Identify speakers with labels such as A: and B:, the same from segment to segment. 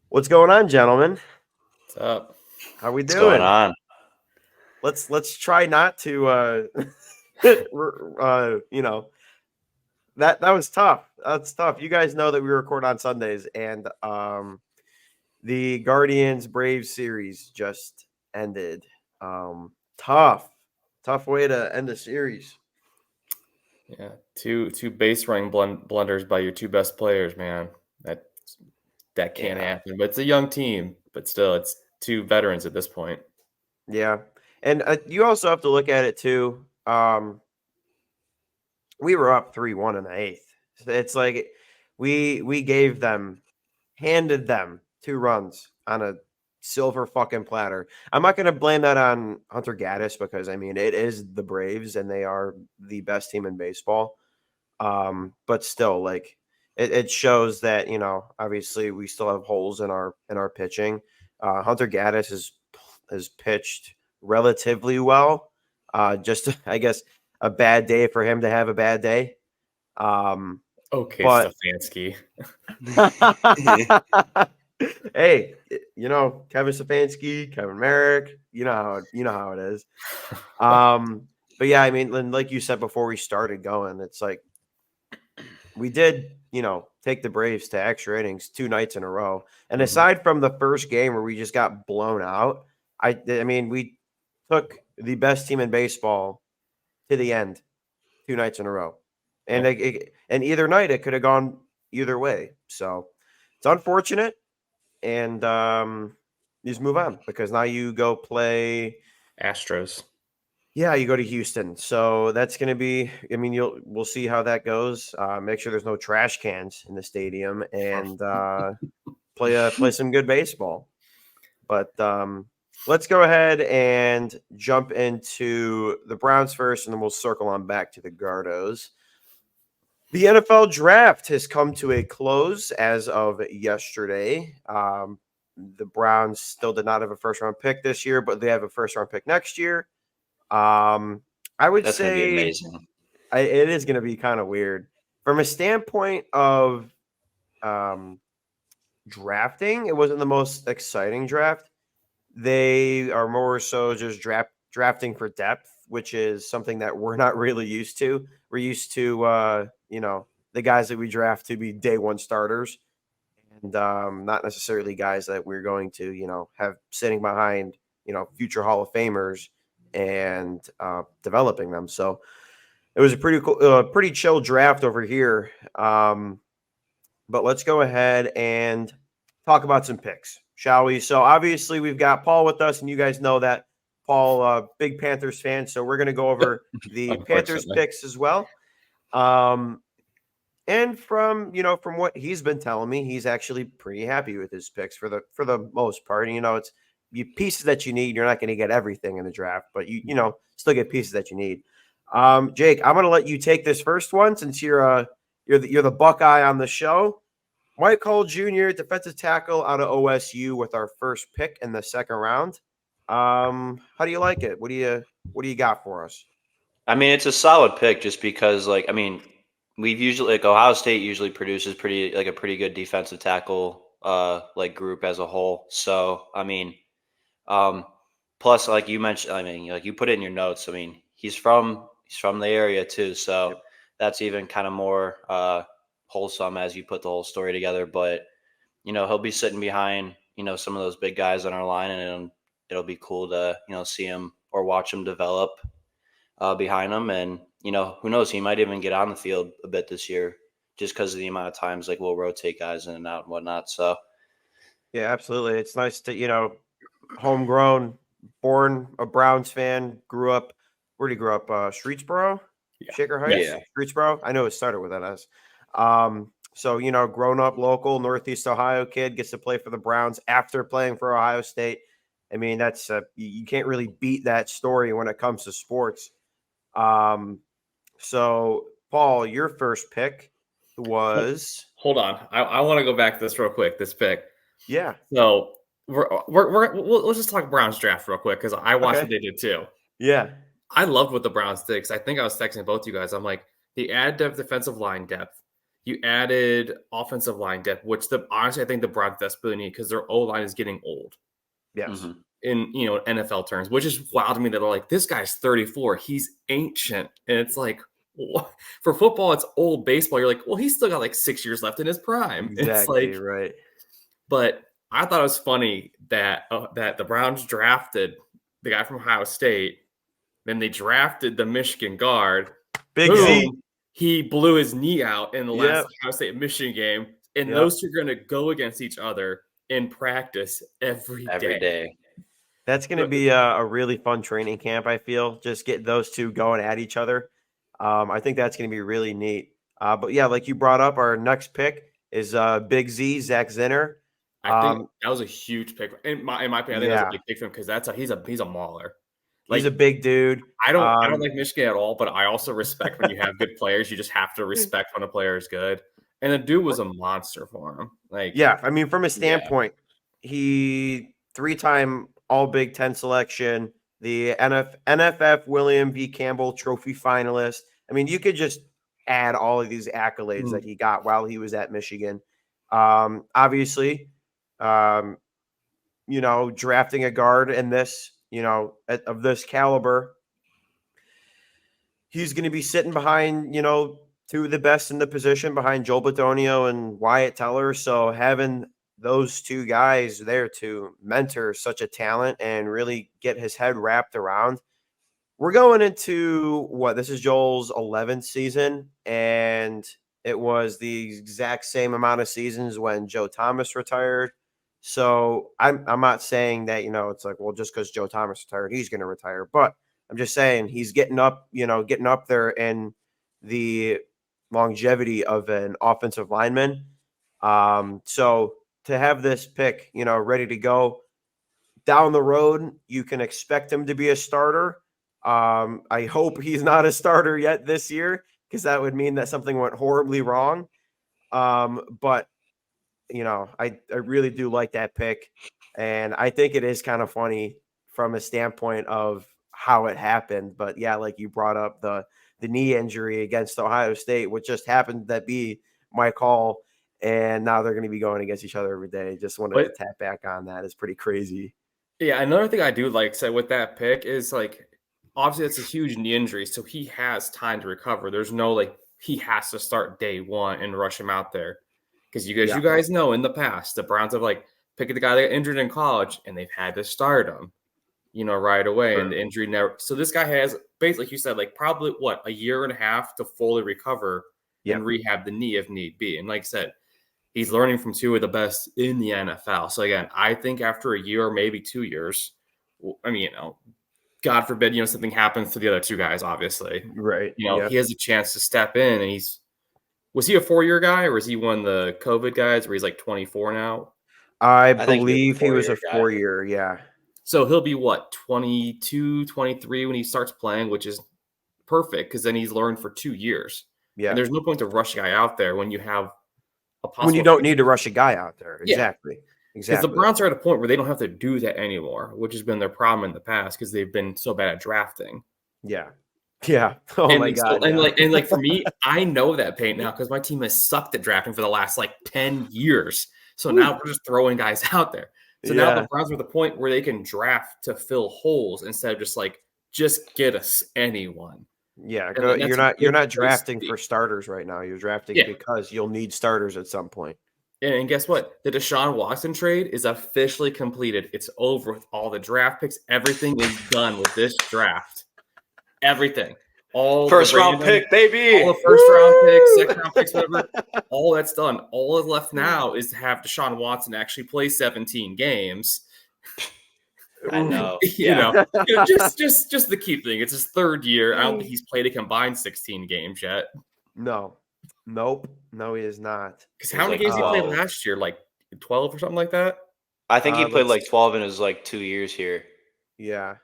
A: What's going on, gentlemen?
B: What's up?
A: How we
C: What's going
A: doing?
C: on?
A: Let's try not to you know, that was tough. That's tough. You guys know that we record on Sundays and the Guardians Braves series just ended. Tough. Tough way to end a series.
B: Yeah, two base running blunders by your two best players, man. That can't
A: Yeah.
B: happen. But it's a young team, but still, it's two veterans at this point.
A: Yeah. And you also have to look at it too. We were up 3-1 in the eighth. It's like we gave them, handed them 2 runs on a silver fucking platter. I'm not going to blame that on Hunter Gaddis because I mean it is the Braves and they are the best team in baseball. But still, like it shows that obviously we still have holes in our pitching. Hunter Gaddis has pitched relatively well. Just I guess a bad day for him to have a bad day. Um,
B: Okay,
A: but
B: Stefanski.
A: hey, Kevin Stefanski, Kevin Merrick, you know how it is. But yeah, I mean, like you said before we started going, it's like we did, take the Braves to extra innings 2 nights in a row. And aside from the first game where we just got blown out, I mean, we took the best team in baseball to the end 2 nights in a row. And and either night it could have gone either way. So it's unfortunate. And you just move on because now you go play
B: Astros.
A: Yeah, you go to Houston. So that's going to be, I mean, we'll see how that goes. Make sure there's no trash cans in the stadium and play some good baseball. But let's go ahead and jump into the Browns first, and then we'll circle on back to the Gardos. The NFL draft has come to a close as of yesterday. The Browns still did not have a first round pick this year, but they have a first round pick next year. I would
C: That's going to be
A: say
C: amazing.
A: it is going to be kind of weird from a standpoint of drafting. It wasn't the most exciting draft. They are more so just drafting for depth, which is something that we're not really used to. We're used to, the guys that we draft to be day one starters, and not necessarily guys that we're going to, have sitting behind, future Hall of Famers and developing them. So it was a pretty cool, pretty chill draft over here. But let's go ahead and talk about some picks, shall we? So obviously we've got Paul with us, and you guys know that Paul, big Panthers fan. So we're going to go over the Panthers
B: Unfortunately.
A: picks as well. And from what he's been telling me, he's actually pretty happy with his picks for the most part. And, it's pieces that you need. You're not going to get everything in the draft, but you still get pieces that you need. Jake, I'm going to let you take this first one since you're the Buckeye on the show. Mike Cole Jr., defensive tackle out of OSU, with our first pick in the second round. How do you like it? What do you got for us?
C: I mean, it's a solid pick just because, we've usually Ohio State usually produces a pretty good defensive tackle group as a whole. So I mean, plus like you mentioned, I mean, like you put it in your notes. I mean, he's from the area too, so
A: Yep.
C: that's even kind of more wholesome as you put the whole story together. But he'll be sitting behind some of those big guys on our line, and it'll be cool to see him or watch him develop behind him. And who knows, he might even get on the field a bit this year just because of the amount of times like we'll rotate guys in and out and whatnot. So
A: Yeah, absolutely. It's nice to, homegrown, born a Browns fan, grew up. Where did he grow up? Streetsboro,
B: Yeah.
A: Shaker Heights,
C: Yeah.
A: Streetsboro. I know it started with that as. So grown up local Northeast Ohio kid gets to play for the Browns after playing for Ohio State. I mean, that's you can't really beat that story when it comes to sports. So Paul, your first pick was
B: Hold on. I want to go back to this real quick. This pick.
A: yeah.
B: So let's just talk Browns draft real quick because I watched what
A: Okay.
B: they did too.
A: Yeah.
B: I loved what the Browns did because I think I was texting both you guys. I'm like, they add defensive line depth. You added offensive line depth, which honestly I think the Browns desperately need because their O-line is getting old.
A: Yes.
C: Mhm.
B: In NFL terms, which is wild to me that they're like, this guy's 34, he's ancient, and it's like, what? For football, it's old. Baseball, you're like, well, he's still got like 6 years left in his prime. It's
A: Exactly
B: like,
A: right.
B: but I thought it was funny that that the Browns drafted the guy from Ohio State, then they drafted the Michigan guard.
A: Big Z.
B: Boom, he blew his knee out in the last
A: Yep.
B: Ohio State Michigan game, and
A: Yep.
B: those two are going to go against each other in practice every day.
A: That's going to be a really fun training camp, I feel. Just get those two going at each other. I think that's going to be really neat. But yeah, like you brought up, our next pick is Big Z, Zach Zinner.
B: I think that was a huge pick. In my opinion, I think that was a big pick for him because he's a mauler.
A: He's a big dude.
B: I don't like Michigan at all, but I also respect when you have good players. You just have to respect when a player is good. And the dude was a monster for him. Like,
A: yeah, I mean, from a standpoint, he 3-time All Big Ten selection, the NFF William V. Campbell Trophy finalist. I mean, you could just add all of these accolades that he got while he was at Michigan. Obviously, drafting a guard in this, of this caliber, he's going to be sitting behind, two of the best in the position behind Joel Bitonio and Wyatt Teller. So having those two guys there to mentor such a talent and really get his head wrapped around. We're going into this is Joel's 11th season, and it was the exact same amount of seasons when Joe Thomas retired. So I'm not saying that, it's like, well, just because Joe Thomas retired, he's going to retire. But I'm just saying he's getting up there in the longevity of an offensive lineman. So to have this pick, ready to go down the road, you can expect him to be a starter. I hope he's not a starter yet this year, because that would mean that something went horribly wrong. But I really do like that pick, and I think it is kind of funny from a standpoint of how it happened. But yeah, like you brought up the knee injury against Ohio State, which just happened to be my call, and now they're going to be going against each other every day. Just wanted to tap back on that. It's pretty crazy.
B: Yeah, another thing I do like say with that pick is like, obviously it's a huge knee injury, so he has time to recover. There's no like he has to start day one and rush him out there. Because you guys know in the past, the Browns have like picked the guy that got injured in college and they've had to start him, right away. Sure. And the injury never. So this guy has basically, like you said, like probably a year and a half to fully recover and rehab the knee if need be. And like I said, he's learning from two of the best in the NFL. So again, I think after a year or maybe 2 years, I mean, God forbid, something happens to the other two guys, obviously.
A: Right.
B: He has a chance to step in, and was he a 4-year guy, or is he one of the COVID guys where he's like 24 now?
A: I believe he was a 4-year, yeah.
B: So he'll be 22, 23 when he starts playing, which is perfect because then he's learned for 2 years. Yeah. And there's no point to rush a guy out there when you have a possible.
A: When you don't need to rush a guy out there. Exactly.
B: Yeah. Because the Browns are at a point where they don't have to do that anymore, which has been their problem in the past because they've been so bad at drafting.
A: Yeah. Yeah. Oh my God.
B: And like for me, I know that pain now because my team has sucked at drafting for the last 10 years. So now we're just throwing guys out there. So now the Browns are at the point where they can draft to fill holes instead of just get us anyone.
A: Yeah, you're not drafting for starters right now. You're drafting because you'll need starters at some point.
B: And guess what? The Deshaun Watson trade is officially completed. It's over with all the draft picks. Everything is done with this draft. Everything. All
C: first round pick, baby.
B: All the first round picks, second round picks, whatever. All that's done. All that's left now is to have Deshaun Watson actually play 17 games.
C: I know.
B: Just the key thing. It's his third year. I don't think he's played a combined 16 games yet.
A: No. Nope. No, he is not.
B: Because how many games he played last year? 12 or something like that?
C: I think he played 12 in his 2 years here.
A: Yeah.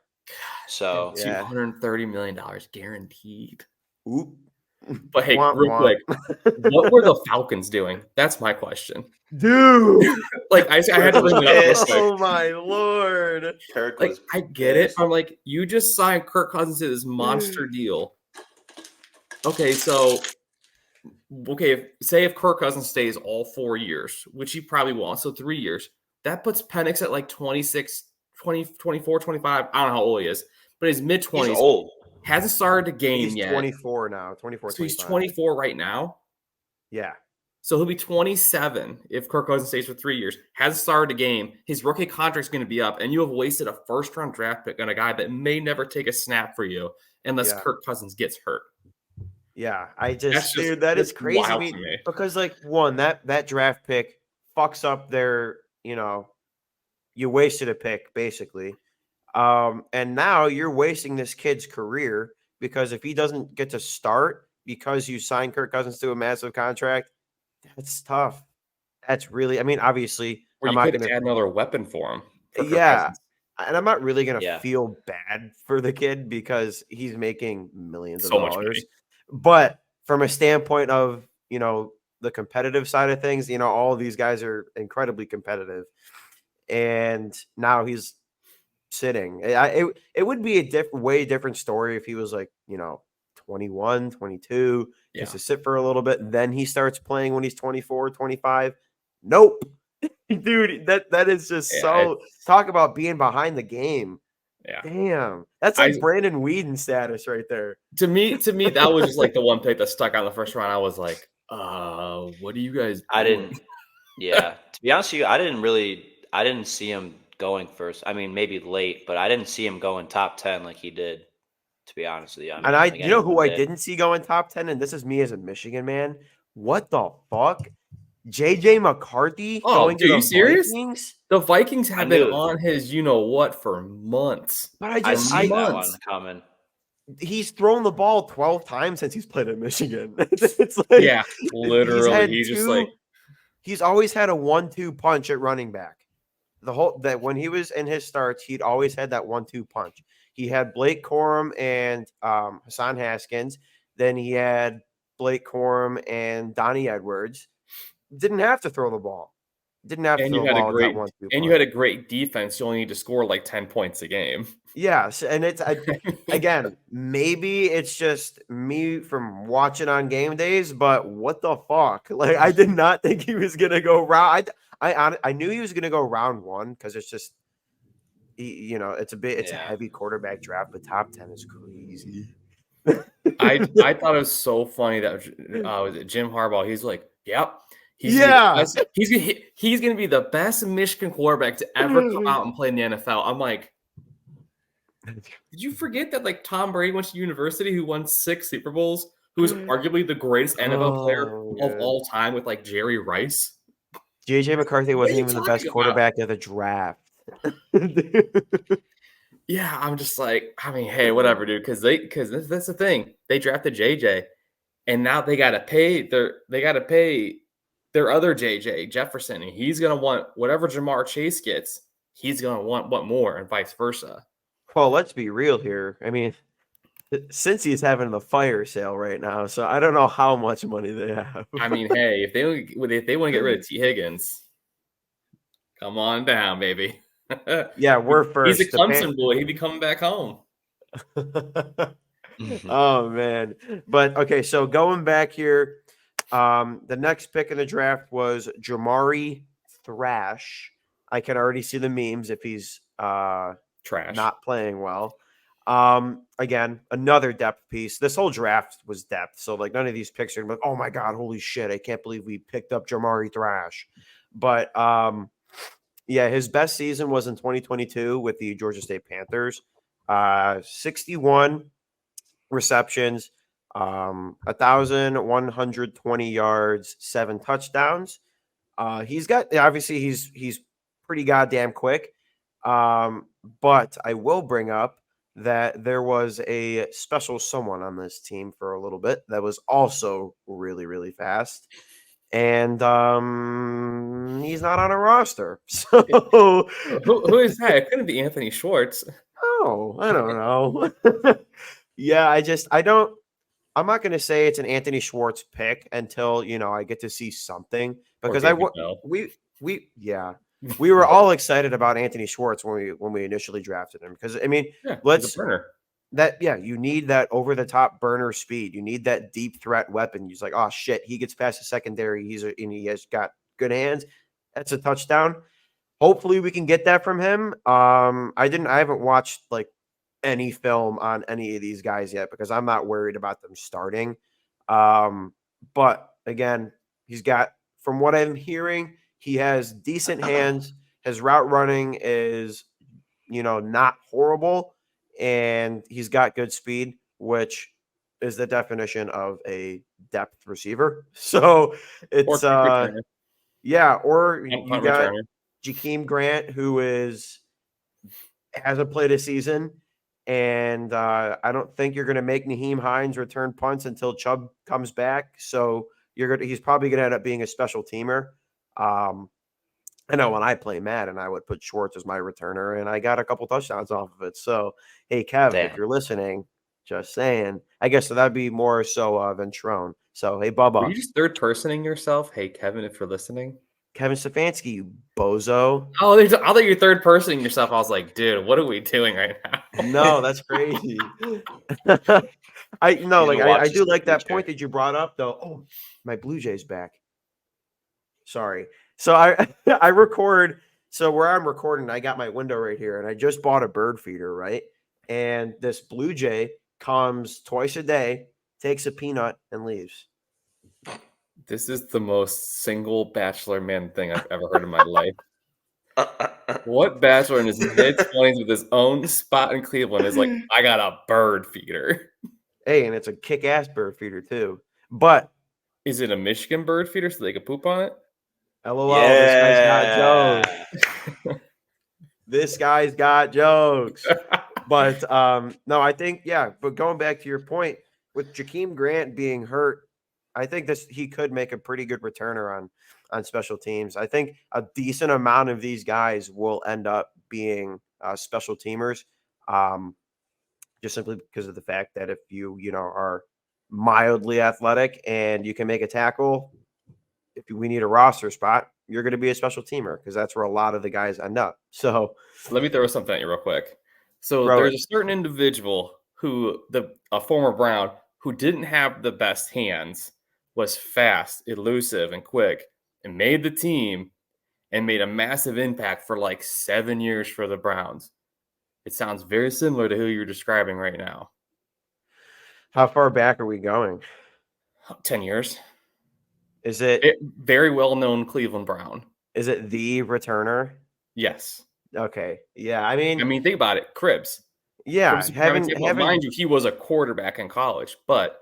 C: So
B: $230 million guaranteed.
A: Oop.
B: But hey, real quick, what were the Falcons doing? That's my question.
A: Dude.
B: I had to bring it up.
A: Oh my Lord.
B: I get it. I'm like, you just signed Kirk Cousins to this monster deal. Okay, so okay, say if Kirk Cousins stays all 4 years, which he probably won't, so 3 years, that puts Penix at like 26, 20, 24, 25. I don't know how old he is, but he's mid
C: He's
B: 20s.
C: old.
B: Hasn't started a game
A: He's
B: yet.
A: 24 now, 24,
B: So he's
A: 25.
B: 24 right now.
A: Yeah.
B: So he'll be 27 if Kirk Cousins stays for 3 years. Hasn't started a game. His rookie contract's going to be up, and you have wasted a first-round draft pick on a guy that may never take a snap for you unless
A: Yeah.
B: Kirk Cousins gets hurt.
A: Yeah, I
B: That's
A: just,
B: just
A: dude, that is
B: that's
A: crazy.
B: wild
A: I
B: to
A: mean,
B: me.
A: because like one, that draft pick fucks up their, you wasted a pick basically. And now you're wasting this kid's career because if he doesn't get to start because you signed Kirk Cousins to a massive contract, that's tough. That's really, I mean, obviously,
B: Or
A: I'm
B: you
A: not
B: could
A: gonna,
B: add another weapon for him for Kirk
A: yeah,
B: Cousins.
A: and I'm not really gonna
C: Yeah.
A: feel bad for the kid because he's making millions of
B: So much
A: dollars.
B: money.
A: But from a standpoint of, the competitive side of things, all of these guys are incredibly competitive. And now he's sitting. It would be a way different story if he was like, 21, 22,
B: Yeah.
A: just to sit for a little bit. And then he starts playing when he's 24, 25. Nope. Dude, that is just
B: Yeah,
A: so talk about being behind the game.
B: Yeah.
A: Damn. That's like Brandon Whedon status right there.
B: To me, that was just like the one pick that stuck out in the first round. I was like, what do you guys
C: I
B: doing?
C: didn't. Yeah, to be honest with you, I didn't see him going first. I mean, maybe late, but I didn't see him going top 10 like he did. To be honest with you, I mean,
A: And
C: like
A: you know who
C: anyone
A: I
C: did.
A: didn't see going top 10, and this is me as a Michigan man. What the fuck? JJ McCarthy going to
B: Are you
A: the
B: serious?
A: Vikings?
B: The Vikings have been
C: knew it.
B: on his what for months.
A: But
C: I see that one
B: months.
C: coming.
A: He's thrown the ball 12 times since he's played at Michigan. It's like
B: Yeah, literally. He's just like
A: he's always had a 1-2 punch at running back. That when he was in his starts, he'd always had that 1-2 punch. He had Blake Corum and Hassan Haskins. Then he had Blake Corum and Donnie Edwards. Didn't have to throw the ball. Didn't have to throw the ball with that 1-2 punch.
B: you had a great defense. You only need to score like 10 points a game.
A: Yes, and it's again, maybe it's just me from watching on game days, but what the fuck? Like, I did not think he was gonna go round. I knew he was gonna go round 1 because it's just, it's a heavy quarterback draft, but top 10 is crazy.
B: I thought it was so funny that was it Jim Harbaugh? He's like, yep. He's gonna be the best Michigan quarterback to ever come out and play in the NFL. I'm like, did you forget that like Tom Brady went to university, who won 6 Super Bowls, who is arguably the greatest NFL player of all time with like Jerry Rice?
A: JJ McCarthy wasn't even the best quarterback of the draft.
B: Yeah, I'm just like, I mean, hey, whatever, dude. Because that's the thing. They drafted JJ, and now they gotta pay their other JJ Jefferson, and he's gonna want whatever Jamar Chase gets. He's gonna want more, and vice versa.
A: Well, let's be real here. I mean, since he's having the fire sale right now, so I don't know how much money they have.
B: I mean, hey, if they want to get rid of T. Higgins, come on down, baby.
A: Yeah, we're first.
B: He's a Clemson boy. He'd be coming back home.
A: Oh man. But okay, so going back here, the next pick in the draft was Jamari Thrash. I can already see the memes if he's
B: Trash.
A: not playing well. Again, another depth piece. This whole draft was depth. So like none of these picks are like, oh my God, holy shit, I can't believe we picked up Jamari Thrash. But yeah, his best season was in 2022 with the Georgia State Panthers. 61 receptions, 1,120 yards, 7 touchdowns. He's pretty goddamn quick. But I will bring up that there was a special someone on this team for a little bit that was also really, really fast. And he's not on a roster. So
B: who is that? It couldn't be Anthony Schwartz.
A: Oh, I don't know. Yeah, I'm not going to say it's an Anthony Schwartz pick until, I get to see something because we were all excited about Anthony Schwartz when we initially drafted him because I mean,
B: he's a burner.
A: you need that over the top burner speed. You need that deep threat weapon. He's like, oh shit, he gets past the secondary. And he has got good hands. That's a touchdown. Hopefully we can get that from him. I haven't watched like any film on any of these guys yet because I'm not worried about them starting. But again, he's got, from what I'm hearing, he has decent hands. His route running is, not horrible, and he's got good speed, which is the definition of a depth receiver. So
B: Or
A: it's
B: kick returner,
A: yeah, or you
B: punt
A: got
B: returner.
A: Jakeem Grant, who hasn't played a season, and I don't think you're going to make Naheem Hines return punts until Chubb comes back. So he's probably going to end up being a special teamer. I know when I play Madden, I would put Schwartz as my returner, and I got a couple touchdowns off of it. So, hey, Kev, if
C: Damn.
A: you're listening, just saying. I guess so that'd be more so Ventrone. So, hey,
B: Were
A: Bubba,
B: you just third personing yourself? Hey, Kevin, if you're listening.
A: Kevin Stefanski, you bozo.
B: Oh, I thought you're third personing yourself. I was like, dude, what are we doing right now?
A: No, that's crazy. I
C: He's been
A: I
C: watching
A: do
C: some
A: like that
C: future.
A: point that you brought up though. Oh, my Blue Jays back. Sorry. So I I record. So where I'm recording, I got my window right here, and I just bought a bird feeder, right? And this Blue Jay comes twice a day, takes a peanut, and leaves.
B: This is the most single bachelor man thing I've ever heard in my life. What bachelor in his mid-20s with his own spot in Cleveland is like, I got a bird feeder?
A: Hey, and it's a kick-ass bird feeder too. But
B: Is it a Michigan bird feeder so they can poop on it?
A: LOL, this guy's got jokes.
C: Yeah.
A: This guy's got jokes. But no, I think but going back to your point with Jakeem Grant being hurt, I think he could make a pretty good returner on special teams. I think a decent amount of these guys will end up being special teamers, just simply because of the fact that if you are mildly athletic and you can make a tackle, if we need a roster spot, you're going to be a special teamer because that's where a lot of the guys end up. So
B: let me throw something at you real quick. So
A: Throw
B: there's
A: it.
B: a certain individual a former Brown, who didn't have the best hands, was fast, elusive, and quick, and made the team and made a massive impact for like 7 years for the Browns. It sounds very similar to who you're describing right now.
A: How far back are we going?
B: 10 years.
A: Is it
B: Very well-known Cleveland Brown.
A: is it the returner?
B: Yes.
A: Okay. Yeah. I mean,
B: think about it. Cribs.
A: yeah.
B: Cribs mind you, he was a quarterback in college, but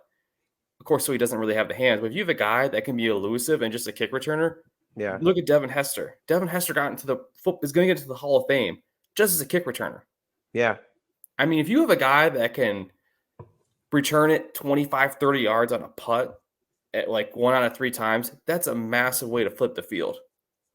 B: of course, so he doesn't really have the hands. But if you have a guy that can be elusive and just a kick returner,
A: Yeah.
B: look at Devin Hester. Devin Hester is going to get into the Hall of Fame just as a kick returner.
A: Yeah.
B: I mean, if you have a guy that can return it 25, 30 yards on a putt at like 1 out of 3 times, that's a massive way to flip the field.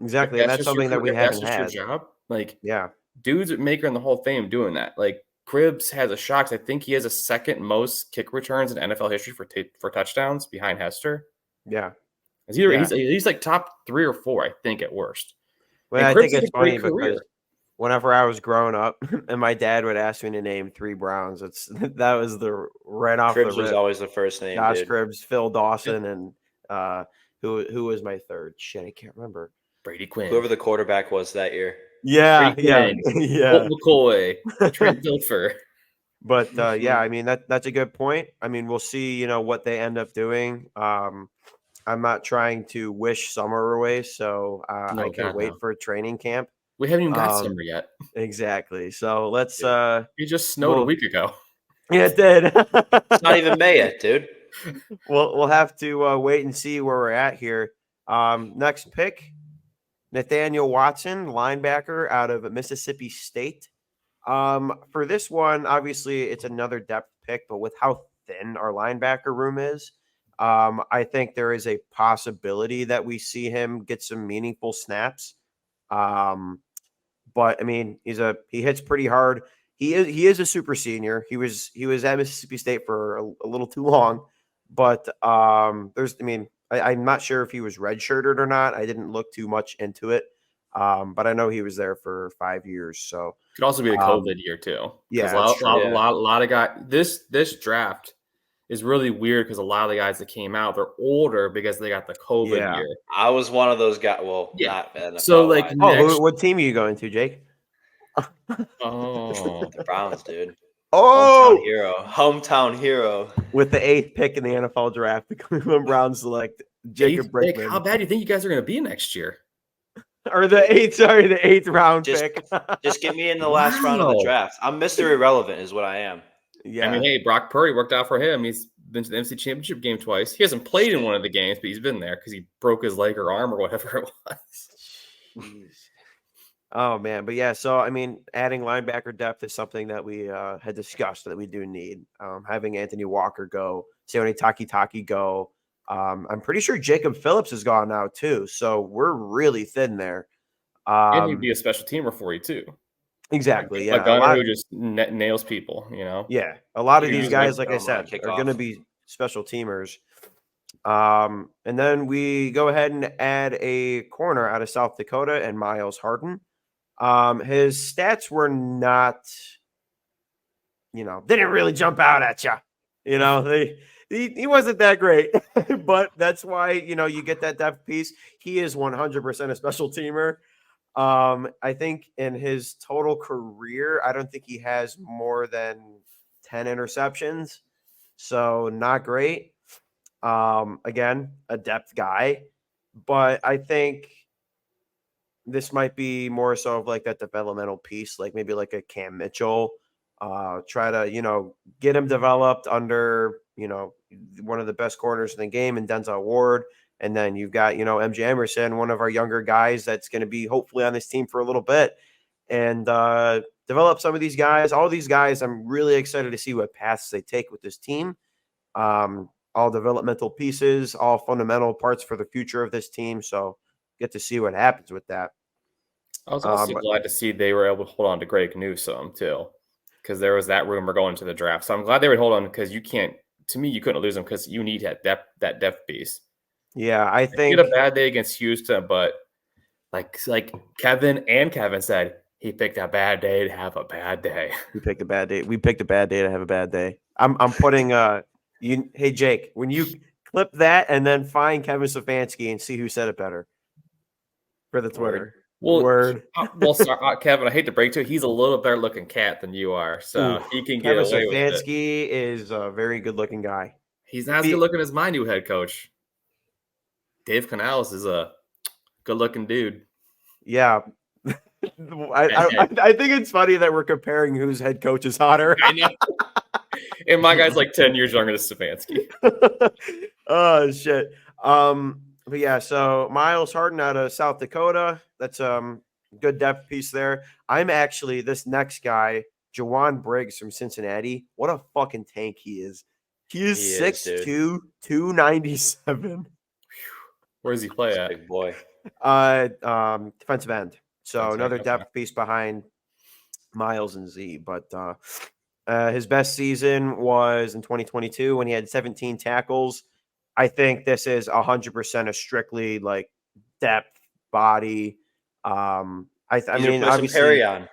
A: Exactly. And that's something that we haven't
B: That's
A: had.
B: just your job. Like,
A: Yeah.
B: dudes maker in the Hall of Fame doing that. Like, Cribs has a shot. I think he has a second most kick returns in NFL history for touchdowns behind Hester.
A: Yeah.
B: He's like top 3 or 4, I think, at worst.
A: Well,
B: And
A: I
B: Cribs
A: think
B: has
A: it's
B: a great
A: funny
B: career.
A: because whenever I was growing up and my dad would ask me to name 3 Browns, that was the right off
C: Cribs
A: the
C: was
A: rip.
C: always the first name,
A: Josh
C: dude.
A: Cribbs, Phil Dawson, and who was my third? Shit, I can't remember.
B: Brady Quinn.
C: Whoever the quarterback was that year.
A: Yeah,
B: Brady
A: yeah,
B: Quinn,
A: yeah.
B: Colt McCoy, Trent Dilfer.
A: But yeah, I mean that's a good point. I mean, we'll see, what they end up doing. I'm not trying to wish summer away, so
B: No,
A: I can
B: God,
A: wait
B: no.
A: for training camp.
B: We haven't even got summer yet.
A: Exactly. So let's
C: Yeah.
B: It just snowed a week ago.
A: Yeah, it did.
C: It's not even May yet, dude.
A: We'll have to wait and see where we're at here. Next pick, Nathaniel Watson, linebacker out of Mississippi State. For this one, obviously it's another depth pick, but with how thin our linebacker room is, I think there is a possibility that we see him get some meaningful snaps. But I mean, he hits pretty hard. He is a super senior. He was at Mississippi State for a little too long, but I'm not sure if he was redshirted or not. I didn't look too much into it. But I know he was there for 5 years. So
B: Could also be the COVID year too.
A: yeah,
B: a
A: that's true.
B: lot of guys. This draft is really weird because a lot of the guys that came out, they're older because they got the COVID
A: Yeah.
B: year.
C: I was one of those guys. Well,
B: Yeah.
C: not NFL.
B: So, like,
C: wise.
B: next-
A: what team are you going to, Jake?
B: Oh,
C: the Browns, dude.
A: Oh,
C: Hometown hero.
A: with the 8th pick in the NFL draft, the Cleveland Browns select Jacob
B: eighth pick.
A: Brickman.
B: How bad do you think you guys are going to be next year?
A: Or the 8th round pick.
C: Just get me in the last round of the
B: Wow.
C: draft. I'm Mr. Irrelevant, is what I am.
A: Yeah.
B: I mean, hey, Brock Purdy worked out for him. He's been to the NFC Championship game twice. He hasn't played in one of the games, but he's been there because he broke his leg or arm or whatever it was.
A: Oh man, but yeah, so I mean, adding linebacker depth is something that we had discussed that we do need. Having Anthony Walker go, Sione Takitaki go. I'm pretty sure Jacob Phillips is gone now too, so we're really thin there.
B: And he'd be a special teamer for you too.
A: Exactly, yeah.
B: A gunner who just nails people, you know.
A: Yeah, a lot of
C: You
A: these
C: use
A: guys,
C: like
A: like I
C: them,
A: said,
C: kick
A: are
C: off.
A: going to be special teamers. And then we go ahead and add a corner out of South Dakota and Miles Harden. His stats were not, didn't really jump out at you. He wasn't that great, but that's why, you get that depth piece. He is 100% a special teamer. I think in his total career, I don't think he has more than 10 interceptions. So not great. Again, a depth guy, but I think this might be more so of like that developmental piece, like maybe like a Cam Mitchell. Try to, get him developed under, one of the best corners in the game in Denzel Ward. And then you've got, MJ Emerson, one of our younger guys that's going to be hopefully on this team for a little bit, and develop some of these guys. All these guys, I'm really excited to see what paths they take with this team. All developmental pieces, all fundamental parts for the future of this team. So get to see what happens with that.
B: I was also glad to see they were able to hold on to Greg Newsome too, because there was that rumor going to the draft. So I'm glad they would hold on, because you couldn't lose them because you need that depth piece.
A: Yeah, I think
B: he had a bad day against Houston, but like Kevin said, he picked a bad day to have a bad day.
A: We picked a bad day. We picked a bad day to have a bad day. I'm putting hey Jake, when you clip that and then find Kevin Stefanski and see who said it better for the Twitter.
B: Word. Sorry, Kevin, I hate to break to you. He's a little better looking cat than you are, so he can get away with it.
A: Stefanski is a very good looking guy.
B: He's not as good looking as my new head coach. Dave Canales is a good looking dude.
A: Yeah. I think it's funny that we're comparing whose head coach is hotter.
B: I know. And my guy's like 10 years younger than Stefanski.
A: Oh shit. But yeah, so Miles Harden out of South Dakota. That's good depth piece there. I'm actually this next guy, Jawan Briggs from Cincinnati. What a fucking tank he is. He is 6'2", 297.
B: Where does he play at?
C: Big boy.
A: Defensive end. So another depth piece behind Miles and Z. But his best season was in 2022 when he had 17 tackles. I think this is 100% a strictly like depth body. I mean, obviously,
C: Perry on.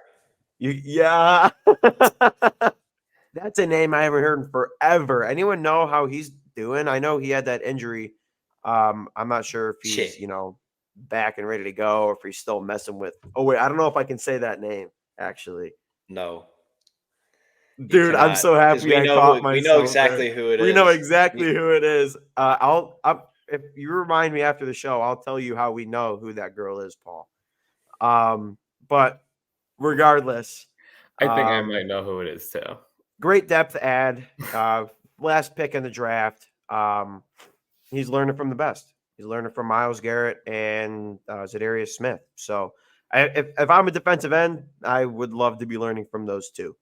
A: Yeah. That's a name I haven't heard in forever. Anyone know how he's doing? I know he had that injury. I'm not sure if he's, back and ready to go, or if he's still messing with. Oh wait, I don't know if I can say that name actually.
C: No.
A: Dude, I'm so happy
C: we know exactly who it is.
A: We know exactly who it is. If you remind me after the show, I'll tell you how we know who that girl is, Paul. But regardless,
B: I think I might know who it is too.
A: Great depth add. Last pick in the draft. He's learning from the best. He's learning from Myles Garrett and Zadarius Smith. So if I'm a defensive end, I would love to be learning from those two.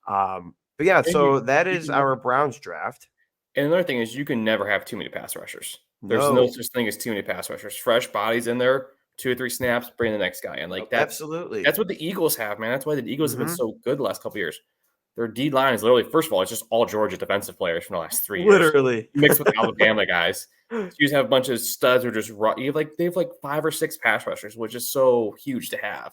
A: But yeah, so that is our Browns draft.
B: And another thing is you can never have too many pass rushers. There's no such thing as too many pass rushers. Fresh bodies in there, 2 or 3 snaps, bring the next guy in. Like that's
A: absolutely.
B: That's what the Eagles have, man. That's why the Eagles have been so good the last couple of years. their D line is literally, first of all, it's just all Georgia defensive players from the last 3 years.
A: Literally.
B: Mixed with Alabama guys. So you just have a bunch of studs who are just they have like 5 or 6 pass rushers, which is so huge to have.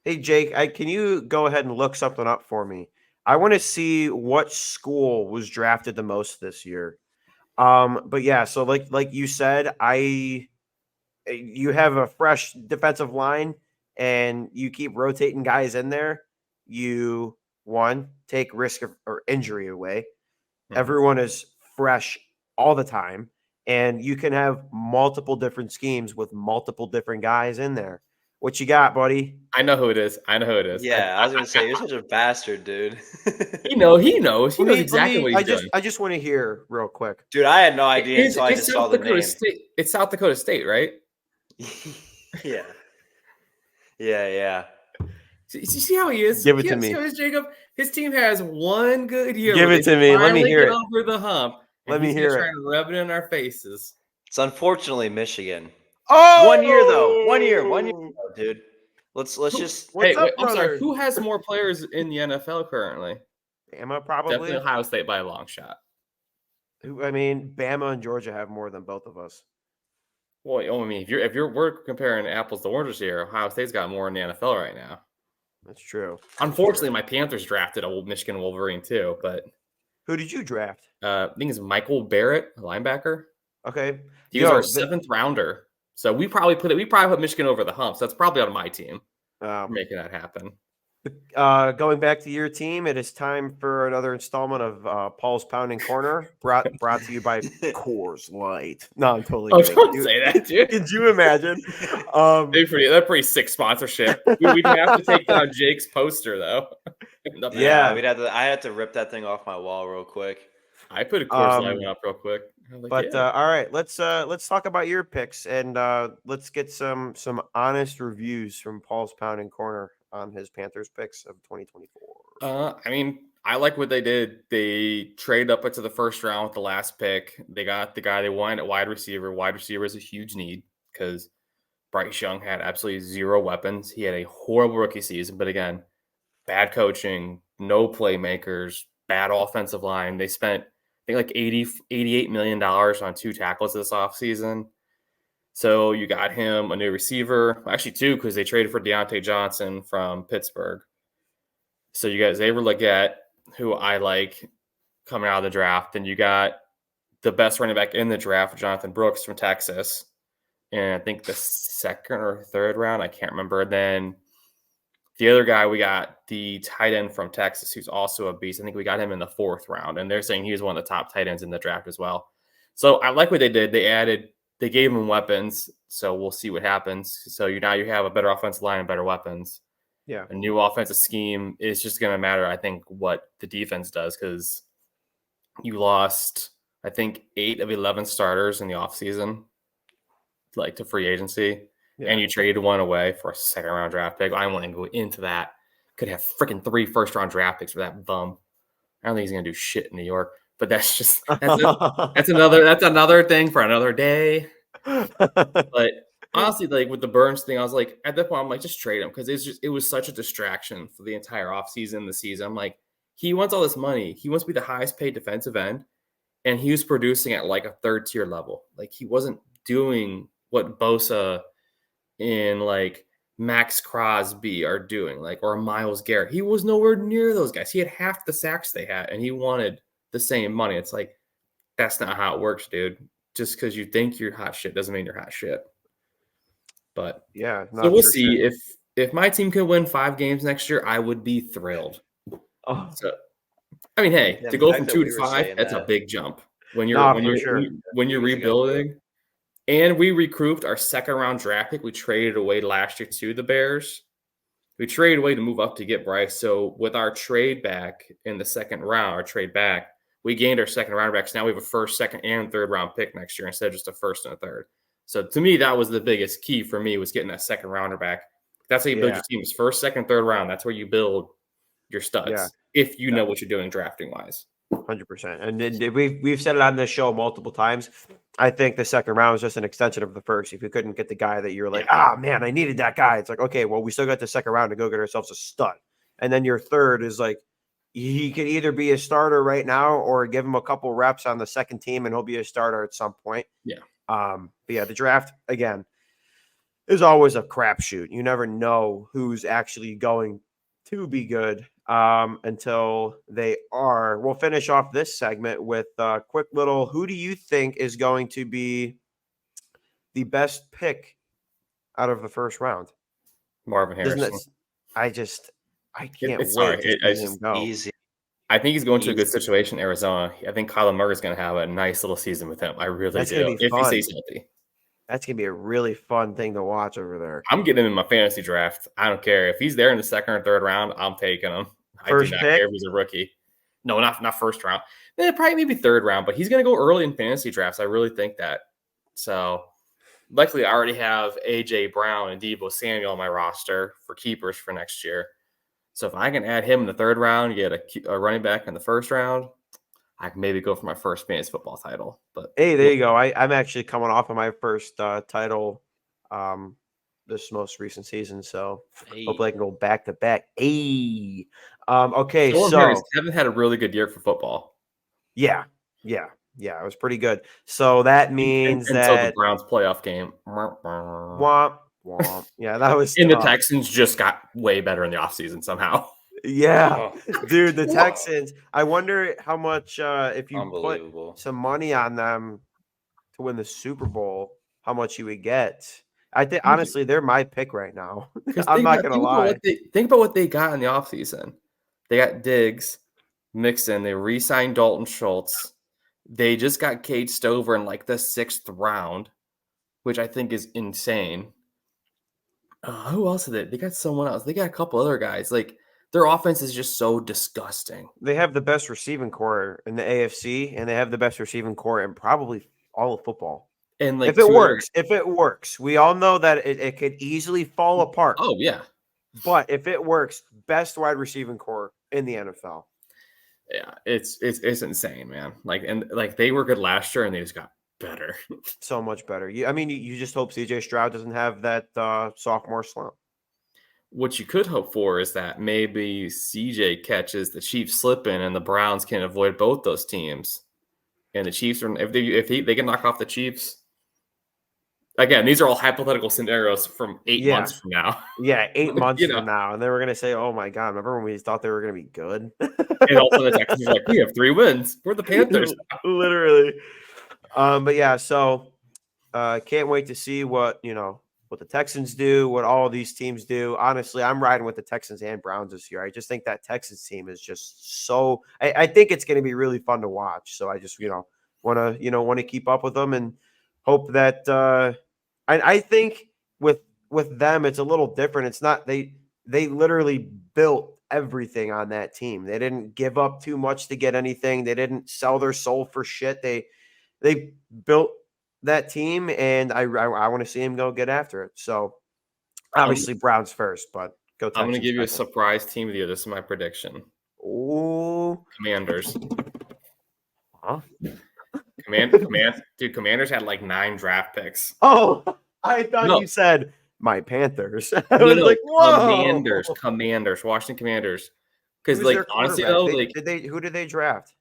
A: Hey, Jake, can you go ahead and look something up for me? I want to see what school was drafted the most this year. But yeah, so like you said, you have a fresh defensive line and you keep rotating guys in there. You take risk or injury away.
B: Mhm.
A: Everyone is fresh all the time, and you can have multiple different schemes with multiple different guys in there. What you got, buddy?
B: I know who it is.
C: Yeah, I was gonna say you're such a bastard, dude.
B: He knows exactly what he's doing.
A: I just want to hear real quick.
C: Dude, I had no idea until I
B: It's
C: just saw
B: South
C: the
B: Dakota
C: name.
B: State. It's South Dakota State, right?
C: Yeah.
B: You see how he is?
A: Give it to me.
B: See how he is, Jacob? His team has one good year.
A: Give
B: where
A: it
B: they
A: to me. Let me
B: finally
A: hear
B: get
A: it.
B: over the hump.
A: Let
B: and
A: me
B: he's
A: hear
B: gonna
A: it.
B: try and rub it in our faces.
C: It's unfortunately Michigan.
A: Oh,
C: 1 year though. 1 year, dude. Let's just.
A: What's up,
B: I'm sorry.
A: brother?
B: Who has more players in the NFL currently?
A: Bama probably.
B: Definitely Ohio State by a long shot.
A: I mean, Bama and Georgia have more than both of us.
B: Well, I mean, we're comparing apples to oranges here, Ohio State's got more in the NFL right now.
A: That's true.
B: Unfortunately, my Panthers drafted a Michigan Wolverine too, but
A: Who did you draft?
B: I think it's Michael Barrett, a linebacker.
A: Okay,
B: He was our 7th rounder. So we probably put Michigan over the hump. So that's probably on my team for making that happen.
A: Going back to your team, it is time for another installment of Paul's Pounding Corner, brought to you by Coors Light. No, I'm totally kidding.
B: Don't say that, dude.
A: Could you imagine?
B: They're pretty sick sponsorship. We'd have to take down Jake's poster though.
A: Yeah.
C: I had to rip that thing off my wall real quick.
B: I put a Coors Light one up real quick.
A: But all right, let's talk about your picks and let's get some honest reviews from Paul's Pounding Corner on his Panthers picks of 2024.
B: I mean, I like what they did. They traded up into the first round with the last pick. They got the guy they wanted at wide receiver. Wide receiver is a huge need because Bryce Young had absolutely 0 weapons. He had a horrible rookie season, but again, bad coaching, no playmakers, bad offensive line. They spent, I think, like $88 million on 2 tackles this offseason. So you got him a new receiver, actually 2, because they traded for Deontay Johnson from Pittsburgh. So you got Xavier Legette, who I like coming out of the draft. Then you got the best running back in the draft, Jonathan Brooks from Texas. And I think the 2nd or 3rd round, I can't remember. Then the other guy, we got the tight end from Texas, who's also a beast. I think we got him in the 4th round. And they're saying he was one of the top tight ends in the draft as well. So I like what they did. They gave him weapons, so we'll see what happens. So now you have a better offensive line and better weapons.
A: Yeah.
B: A new offensive scheme is just going to matter, I think, what the defense does, because you lost, I think, 8 of 11 starters in the offseason, like to free agency, and you traded one away for a 2nd-round draft pick. I won't go into that. Could have freaking 3 first-round draft picks for that bum. I don't think he's going to do shit in New York. But that's another thing for another day. But honestly, like with the Burns thing, I was like, at that point, I'm like, just trade him, because it was such a distraction for the entire offseason, the season. I'm like, he wants all this money. He wants to be the highest paid defensive end, and he was producing at like a 3rd-tier level. Like he wasn't doing what Bosa and like Max Crosby are doing, like, or Myles Garrett. He was nowhere near those guys. He had half the sacks they had, and he wanted the same money. It's like, that's not how it works, dude. Just because you think you're hot shit doesn't mean you're hot shit. But
A: yeah,
B: so we'll see. If my team could win 5 games next year, I would be thrilled. So I mean, hey, to go from 2 to 5, that's a big jump when you're rebuilding. And we recouped our 2nd-round draft pick. We traded away last year to the Bears. We traded away to move up to get Bryce. So with our trade back in the 2nd round, we gained our 2nd round back. So now we have a 1st, 2nd, and 3rd round pick next year instead of just a 1st and a 3rd. So to me, that was the biggest key for me, was getting that 2nd rounder back. That's how you build your teams. 1st, 2nd, 3rd round. That's where you build your studs, if you know what you're doing drafting wise.
A: 100%. And then we've said it on this show multiple times. I think the 2nd round is just an extension of the 1st. If you couldn't get the guy that you're like, man, I needed that guy. It's like, okay, well, we still got the 2nd round to go get ourselves a stud. And then your 3rd is like, he could either be a starter right now or give him a couple reps on the second team, and he'll be a starter at some point.
B: Yeah.
A: But yeah, the draft again is always a crapshoot. You never know who's actually going to be good until they are. We'll finish off this segment with a quick little. Who do you think is going to be the best pick out of the first round?
B: Marvin
A: Isn't
B: Harrison.
A: it? I can't
B: It's
A: wait to see
B: it's
A: him go.
C: Easy.
B: I think he's going to a good
C: Easy.
B: situation in Arizona. I think Kyler Murray's going to have a nice little season with him. I really
A: That's
B: do.
A: gonna be
B: If he
A: fun.
B: stays healthy.
A: That's gonna be a really fun thing to watch over there.
B: I'm getting him in my fantasy draft. I don't care. If he's there in the second or third round, I'm taking him. I do
A: First
B: not
A: pick?
B: care if he's a rookie. No, not first round. Probably maybe third round, but he's going to go early in fantasy drafts. I really think that. So, luckily, I already have A.J. Brown and Deebo Samuel on my roster for keepers for next year. So, if I can add him in the third round, get a running back in the first round, I can maybe go for my first fantasy football title. But
A: Hey, there you go. I'm actually coming off of my first title this most recent season, so hopefully I can go back to back. Hey, okay, so
B: Kevin had a really good year for football.
A: yeah, it was pretty good. So that means
B: and so the
A: that
B: Browns playoff game.
A: womp womp. Yeah, that was
B: And the
A: tough.
B: Texans just got way better in the offseason somehow.
A: Yeah,
C: Oh,
A: dude, the Texans. I wonder how much if you put
C: unbelievable.
A: some money on them to win the Super Bowl, how much you would get. I think honestly, they're my pick right now.
B: Because
A: I'm not gonna lie.
B: Think about what they got in the offseason. They got Diggs, Mixon, they re-signed Dalton Schultz. They just got Cade Stover in like the 6th round, which I think is insane. Who else did they got someone else. They got a couple other guys. Like their offense is just so disgusting.
A: They have the best receiving core in the AFC, and they have the best receiving core in probably all of football.
B: And like
A: if it works, we all know that it could easily fall apart.
B: Oh yeah.
A: But if it works, best wide receiving core in the NFL.
B: Yeah, it's insane, man. Like they were good last year and they just got better.
A: So much better. You just hope CJ Stroud doesn't have that sophomore slump.
B: What you could hope for is that maybe CJ catches the Chiefs slipping and the Browns can avoid both those teams. And the Chiefs are if they can knock off the Chiefs. Again, these are all hypothetical scenarios from 8 months from now.
A: Yeah, 8 months from now. And they were going to say, oh, my God, remember when we thought they were going to be good?
B: And also the Texans are like, we have 3 wins. We're the Panthers.
A: Literally. But yeah, so can't wait to see what the Texans do, what all these teams do. Honestly, I'm riding with the Texans and Browns this year. I just think that Texans team is just so I think it's going to be really fun to watch. So I just, want to keep up with them and hope that I think with them, it's a little different. It's not they literally built everything on that team. They didn't give up too much to get anything. They didn't sell their soul for shit. They built that team, and I want to see him go get after it. So obviously Browns first, but go Texans.
B: I'm going to give you a
A: second.
B: surprise team of the year. This is my prediction.
A: Ooh.
B: Commanders.
A: Huh?
B: Commanders had like 9 draft picks.
A: Oh, I thought you said my Panthers. I
B: was
A: like, whoa.
B: Commanders, Washington Commanders. Because
A: Who's
B: like
A: their
B: honestly
A: quarterback?
B: though,
A: who did they draft?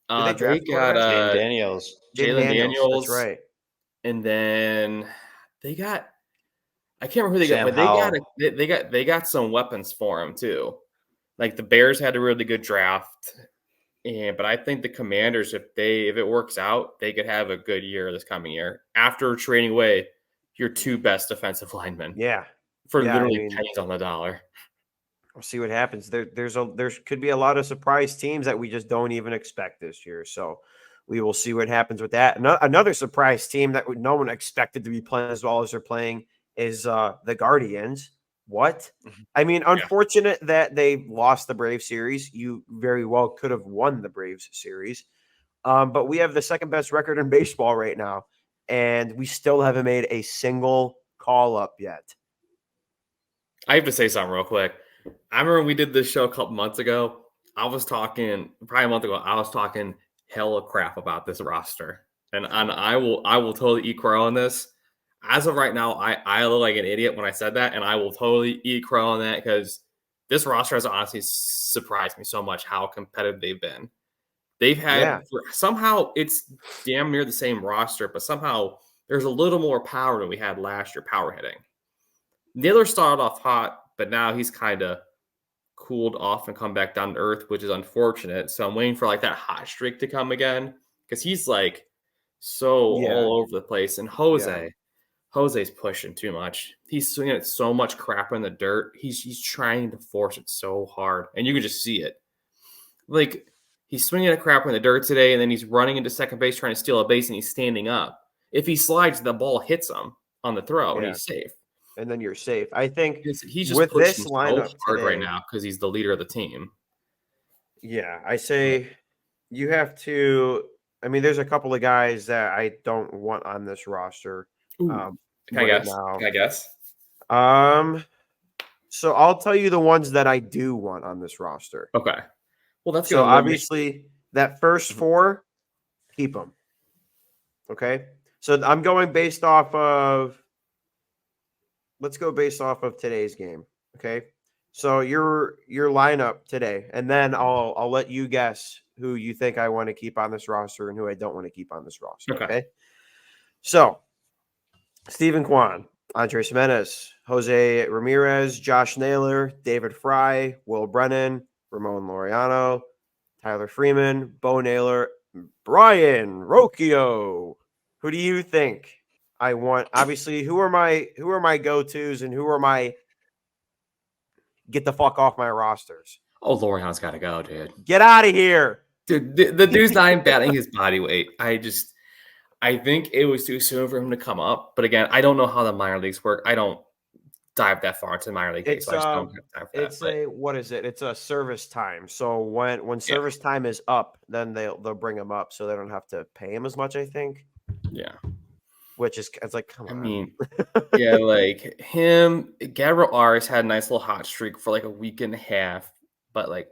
B: they got
C: Jalen Daniels.
B: Jalen Daniels.
A: That's right.
B: And then they got I can't remember who they
C: Sam
B: got, but they got some weapons for him too. Like the Bears had a really good draft. But I think the Commanders, if it works out, they could have a good year this coming year after trading away your 2 best defensive linemen.
A: Yeah,
B: for literally pennies on the dollar.
A: We'll see what happens. There could be a lot of surprise teams that we just don't even expect this year. So we will see what happens with that. Another surprise team that no one expected to be playing as well as they're playing is the Guardians. What? I mean, unfortunate that they lost the Braves series. You very well could have won the Braves series. But we have the second best record in baseball right now, and we still haven't made a single call up yet.
B: I have to say something real quick. I remember we did this show a couple months ago. Probably a month ago, I was talking hella crap about this roster. And I will totally eat crow on this. As of right now, I look like an idiot when I said that, and I will totally eat crow on that because this roster has honestly surprised me so much how competitive they've been. They've had somehow it's damn near the same roster, but somehow there's a little more power than we had last year, power hitting. Naylor started off hot, but now he's kind of cooled off and come back down to earth, which is unfortunate. So I'm waiting for like that hot streak to come again because he's like so all over the place. And Jose's pushing too much. He's swinging at so much crap in the dirt. He's trying to force it so hard, and you can just see it. Like he's swinging at crap in the dirt today, and then he's running into second base trying to steal a base, and he's standing up. If he slides, the ball hits him on the throw, and he's safe.
A: And then you're safe. I think
B: he's just
A: with
B: pushing
A: this lineup
B: so hard
A: today,
B: right now because he's the leader of the team.
A: Yeah, I say you have to. I mean, there's a couple of guys that I don't want on this roster.
B: Can I guess?
A: Now.
B: Can I guess?
A: So I'll tell you the ones that I do want on this roster.
B: Okay. Well, that's
A: so obviously that first four, keep them. Okay. So I'm going based off of. Let's go based off of today's game. Okay. So your lineup today, and then I'll let you guess who you think I want to keep on this roster and who I don't want to keep on this roster. Okay. So Stephen Kwan, Andres Jimenez, Jose Ramirez, Josh Naylor, David Fry, Will Brennan, Ramon Laureano, Tyler Freeman, Bo Naylor, Brian Rocchio. Who do you think I want? Obviously, who are my go-tos and who are my get the fuck off my rosters?
B: Oh, Laureano's got to go, dude.
A: Get out of here.
B: Dude, the dude's not even batting his body weight. I think it was too soon for him to come up. But again, I don't know how the minor leagues work. I don't dive that far into the minor league.
A: It's what is it? It's a service time. So when service time is up, then they'll bring him up, so they don't have to pay him as much. I think.
B: Yeah.
A: Which is, it's like, come on.
B: I mean, yeah, like him, Gabriel Arias had a nice little hot streak for like a week and a half, but like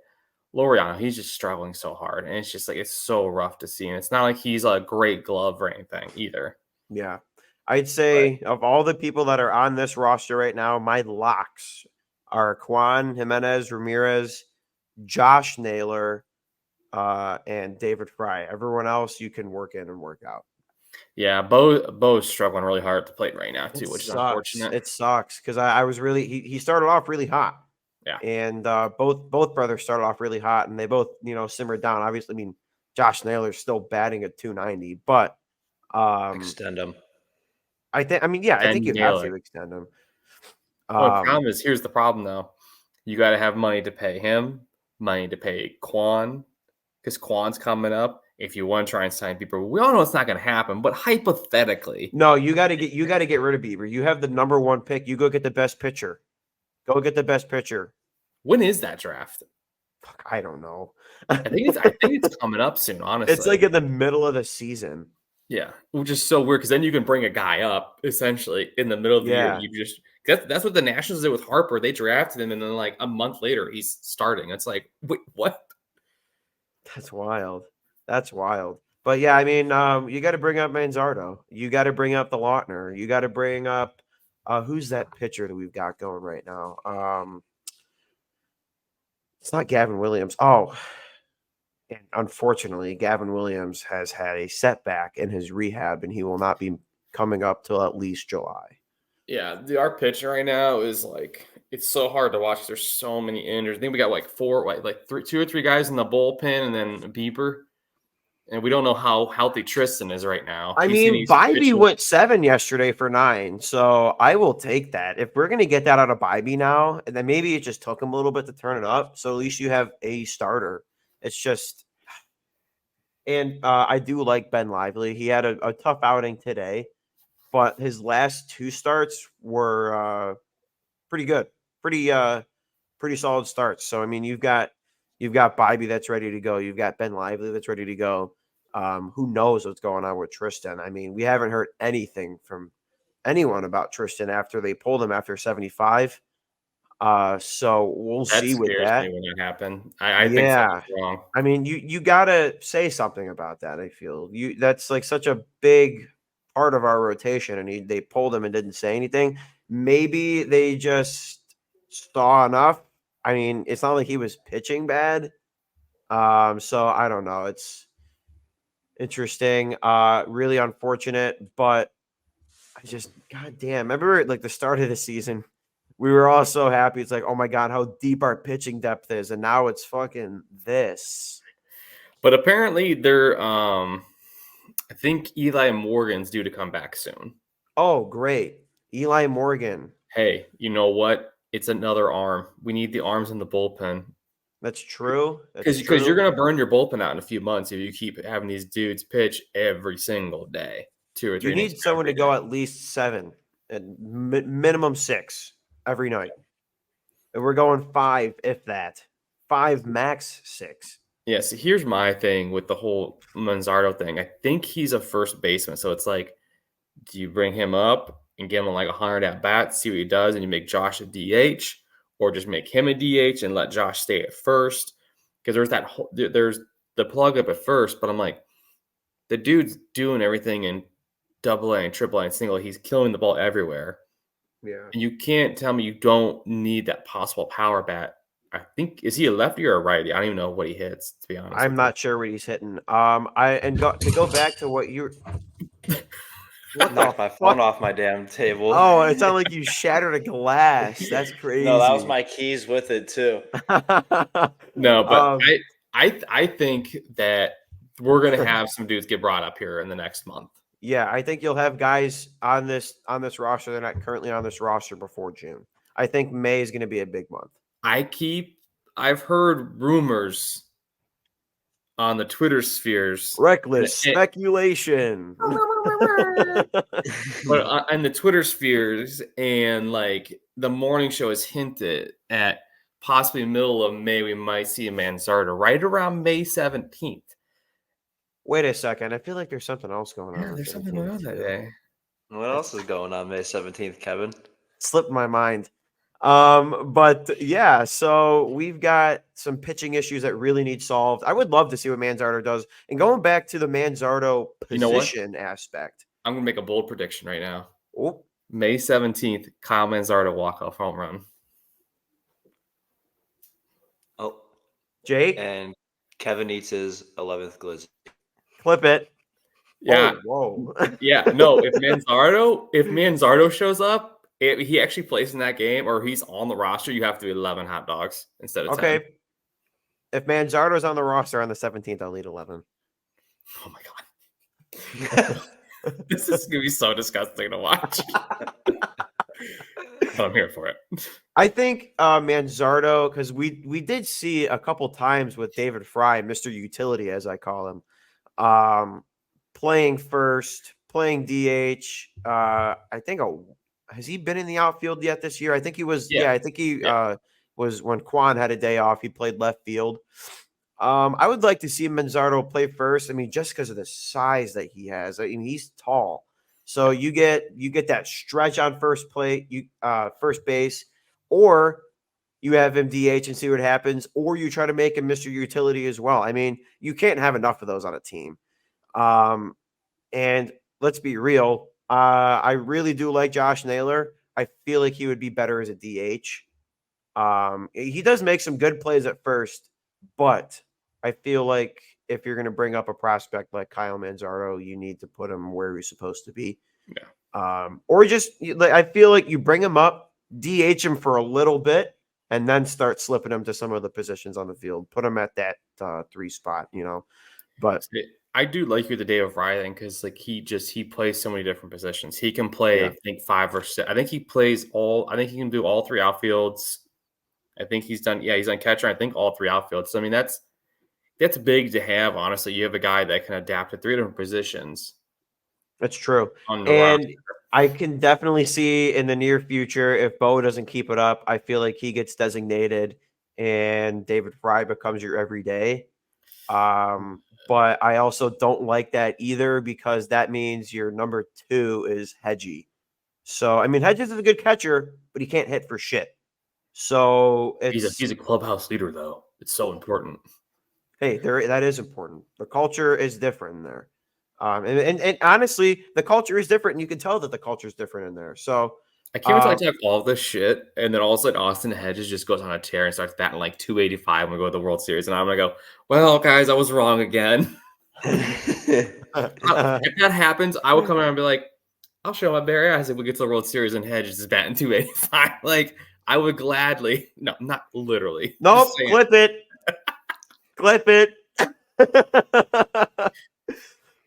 B: Laureano, he's just struggling so hard, and it's just like it's so rough to see. And it's not like he's a great glove or anything either.
A: Yeah, I'd say of all the people that are on this roster right now, my locks are Kwan, Jimenez, Ramirez, Josh Naylor, and David Fry. Everyone else you can work in and work out.
B: Yeah, Bo's struggling really hard at the plate right now too, which is unfortunate.
A: It sucks because I was really he started off really hot.
B: Yeah,
A: and both brothers started off really hot, and they both simmered down. Obviously, I mean Josh Naylor's still batting at 290, but
C: extend him.
A: I think you have to extend him.
B: The problem is here's the problem though. You got to have money to pay him, money to pay Kwan, because Kwan's coming up. If you want to try and sign Bieber, we all know it's not going to happen. But hypothetically,
A: no, you got to get rid of Bieber. You have the number 1 pick. You go get the best pitcher. Go get the best pitcher.
B: When is that draft?
A: Fuck, I don't know.
B: I think it's coming up soon. Honestly,
A: it's like in the middle of the season.
B: Yeah, which is so weird because then you can bring a guy up essentially in the middle of the year. You just that's what the Nationals did with Harper. They drafted him, and then like a month later, he's starting. It's like, wait, what?
A: That's wild. That's wild. But yeah, I mean, you got to bring up Manzardo. You got to bring up the Lautner. You got to bring up who's that pitcher that we've got going right now? It's not Gavin Williams. Oh, and unfortunately, Gavin Williams has had a setback in his rehab, and he will not be coming up till at least July.
B: Yeah, our pitcher right now is like it's so hard to watch. There's so many injuries. I think we got like two or three guys in the bullpen, and then Bieber. And we don't know how healthy Tristan is right now.
A: I mean, Bybee went 7 yesterday for 9, so I will take that. If we're going to get that out of Bybee now, and then maybe it just took him a little bit to turn it up, so at least you have a starter. It's just – and I do like Ben Lively. He had a tough outing today, but his last 2 starts were pretty good, pretty solid starts. So, I mean, you've got Bybee that's ready to go. You've got Ben Lively that's ready to go. Who knows what's going on with Tristan? I mean, we haven't heard anything from anyone about Tristan after they pulled him after 75. So we'll see with that.
B: When it happened. I think something's wrong.
A: I mean, you gotta say something about that. I feel that's like such a big part of our rotation, and they pulled him and didn't say anything. Maybe they just saw enough I mean, it's not like he was pitching bad. So I don't know. It's interesting. Really unfortunate, but I just goddamn remember at, like the start of the season, we were all so happy. It's like, oh my god, how deep our pitching depth is, and now it's fucking this.
B: But apparently they're I think Eli Morgan's due to come back soon.
A: Oh, great. Eli Morgan.
B: Hey, you know what? It's another arm. We need the arms in the bullpen.
A: That's true. That's
B: Because you're
A: true.
B: gonna burn your bullpen out in a few months if you keep having these dudes pitch every single day, 2 or 3
A: You
B: innings
A: need someone to
B: every
A: go
B: day.
A: at least 7 and minimum 6 every night. And we're going 5, if that. 5 max 6.
B: Yeah, so here's my thing with the whole Manzardo thing. I think he's a first baseman, so it's like, do you bring him up and give him like 100 at bats, see what he does, and you make Josh a DH, or just make him a DH and let Josh stay at first? Because there's the plug up at first, but I'm like, the dude's doing everything in double A and triple A and single. He's killing the ball everywhere.
A: Yeah.
B: And you can't tell me you don't need that possible power bat. I think, is he a lefty or a righty? I don't even know what he hits, to be honest.
A: I'm not sure what he's hitting. To go back to what you what the
C: Knocked my phone
A: fuck?
C: off my damn table.
A: Oh, it sounded like you shattered a glass. That's crazy.
C: No, that was my keys with it too.
B: No, but
A: Um,
B: I think that we're gonna have some dudes get brought up here in the next month.
A: yeah, I think you'll have guys on this roster. They're not currently on this roster before June. I think May is going to be a big month.
B: I've heard rumors on the Twitter spheres,
A: Reckless
B: that-
A: speculation.
B: but in the Twitter spheres, and like the morning show has hinted at possibly middle of May we might see a Manzardo right around May 17th.
A: Wait a second. I feel like there's something else going on.
B: Yeah,
A: the
B: there's something going on
A: 17th,
B: that
A: too.
B: day.
C: What else is going on May 17th, Kevin?
A: Slipped my mind. But yeah, so we've got some pitching issues that really need solved. I would love to see what Manzardo does. And going back to the Manzardo
B: You know what?
A: position aspect.
B: I'm gonna make a bold prediction right now.
A: Oh,
B: May 17th, Kyle Manzardo walk-off home run.
C: Oh,
A: Jake,
C: and Kevin eats his 11th glizzy.
A: clip it.
B: Yeah,
A: Oh, whoa.
B: yeah. No, if Manzardo shows up, he actually plays in that game, or he's on the roster, you have to be 11 hot dogs instead of 10.
A: Okay. If Manzardo's on the roster on the 17th, I'll lead 11.
B: Oh my god, this is gonna be so disgusting to watch. But I'm here for it.
A: I think Manzardo, because we did see a couple times with David Fry, Mr. Utility, as I call him, playing first, playing DH. I think has he been in the outfield yet this year? I think he was. Yeah, I think he was when Quan had a day off. He played left field. I would like to see Manzardo play first. I mean, just because of the size that he has. I mean, he's tall. So you get that stretch on first base, or you have him DH and see what happens, or you try to make him Mr. Utility as well. I mean, you can't have enough of those on a team. And let's be real, I really do like Josh Naylor. I feel like he would be better as a DH. He does make some good plays at first, but I feel like if you're going to bring up a prospect like Kyle Manzardo, you need to put him where he's supposed to be.
B: Yeah.
A: Or just, I feel like you bring him up, DH him for a little bit, and then start slipping him to some of the positions on the field. Put him at that 3 spot, But
B: I do like you the day of Riley because like he plays so many different positions. He can play, I think 5 or 6. I think he can do all 3 outfields. I think he's done catcher. I think all 3 outfields. So I mean that's big to have. Honestly, you have a guy that can adapt to 3 different positions.
A: That's true.
B: On the
A: And
B: roster.
A: I can definitely see in the near future, if Bo doesn't keep it up, I feel like he gets designated and David Fry becomes your everyday. But I also don't like that either because that means your number 2 is Hedgie. So, I mean, Hedges is a good catcher, but he can't hit for shit. So
B: he's a clubhouse leader, though. It's so important.
A: Hey, that is important. The culture is different in there. And honestly, the culture is different, and you can tell that the culture is different in there. So
B: I can't wait till I talk all this shit, and then all of a sudden Austin Hedges just goes on a tear and starts batting like 285 when we go to the World Series, and I'm gonna go, well, guys, I was wrong again. If that happens, I will come around and be like, I'll show my bare ass if we get to the World Series and Hedges is batting 285. Like, I would gladly, no, not literally.
A: Nope,
B: Just saying.
A: clip it. Clip it.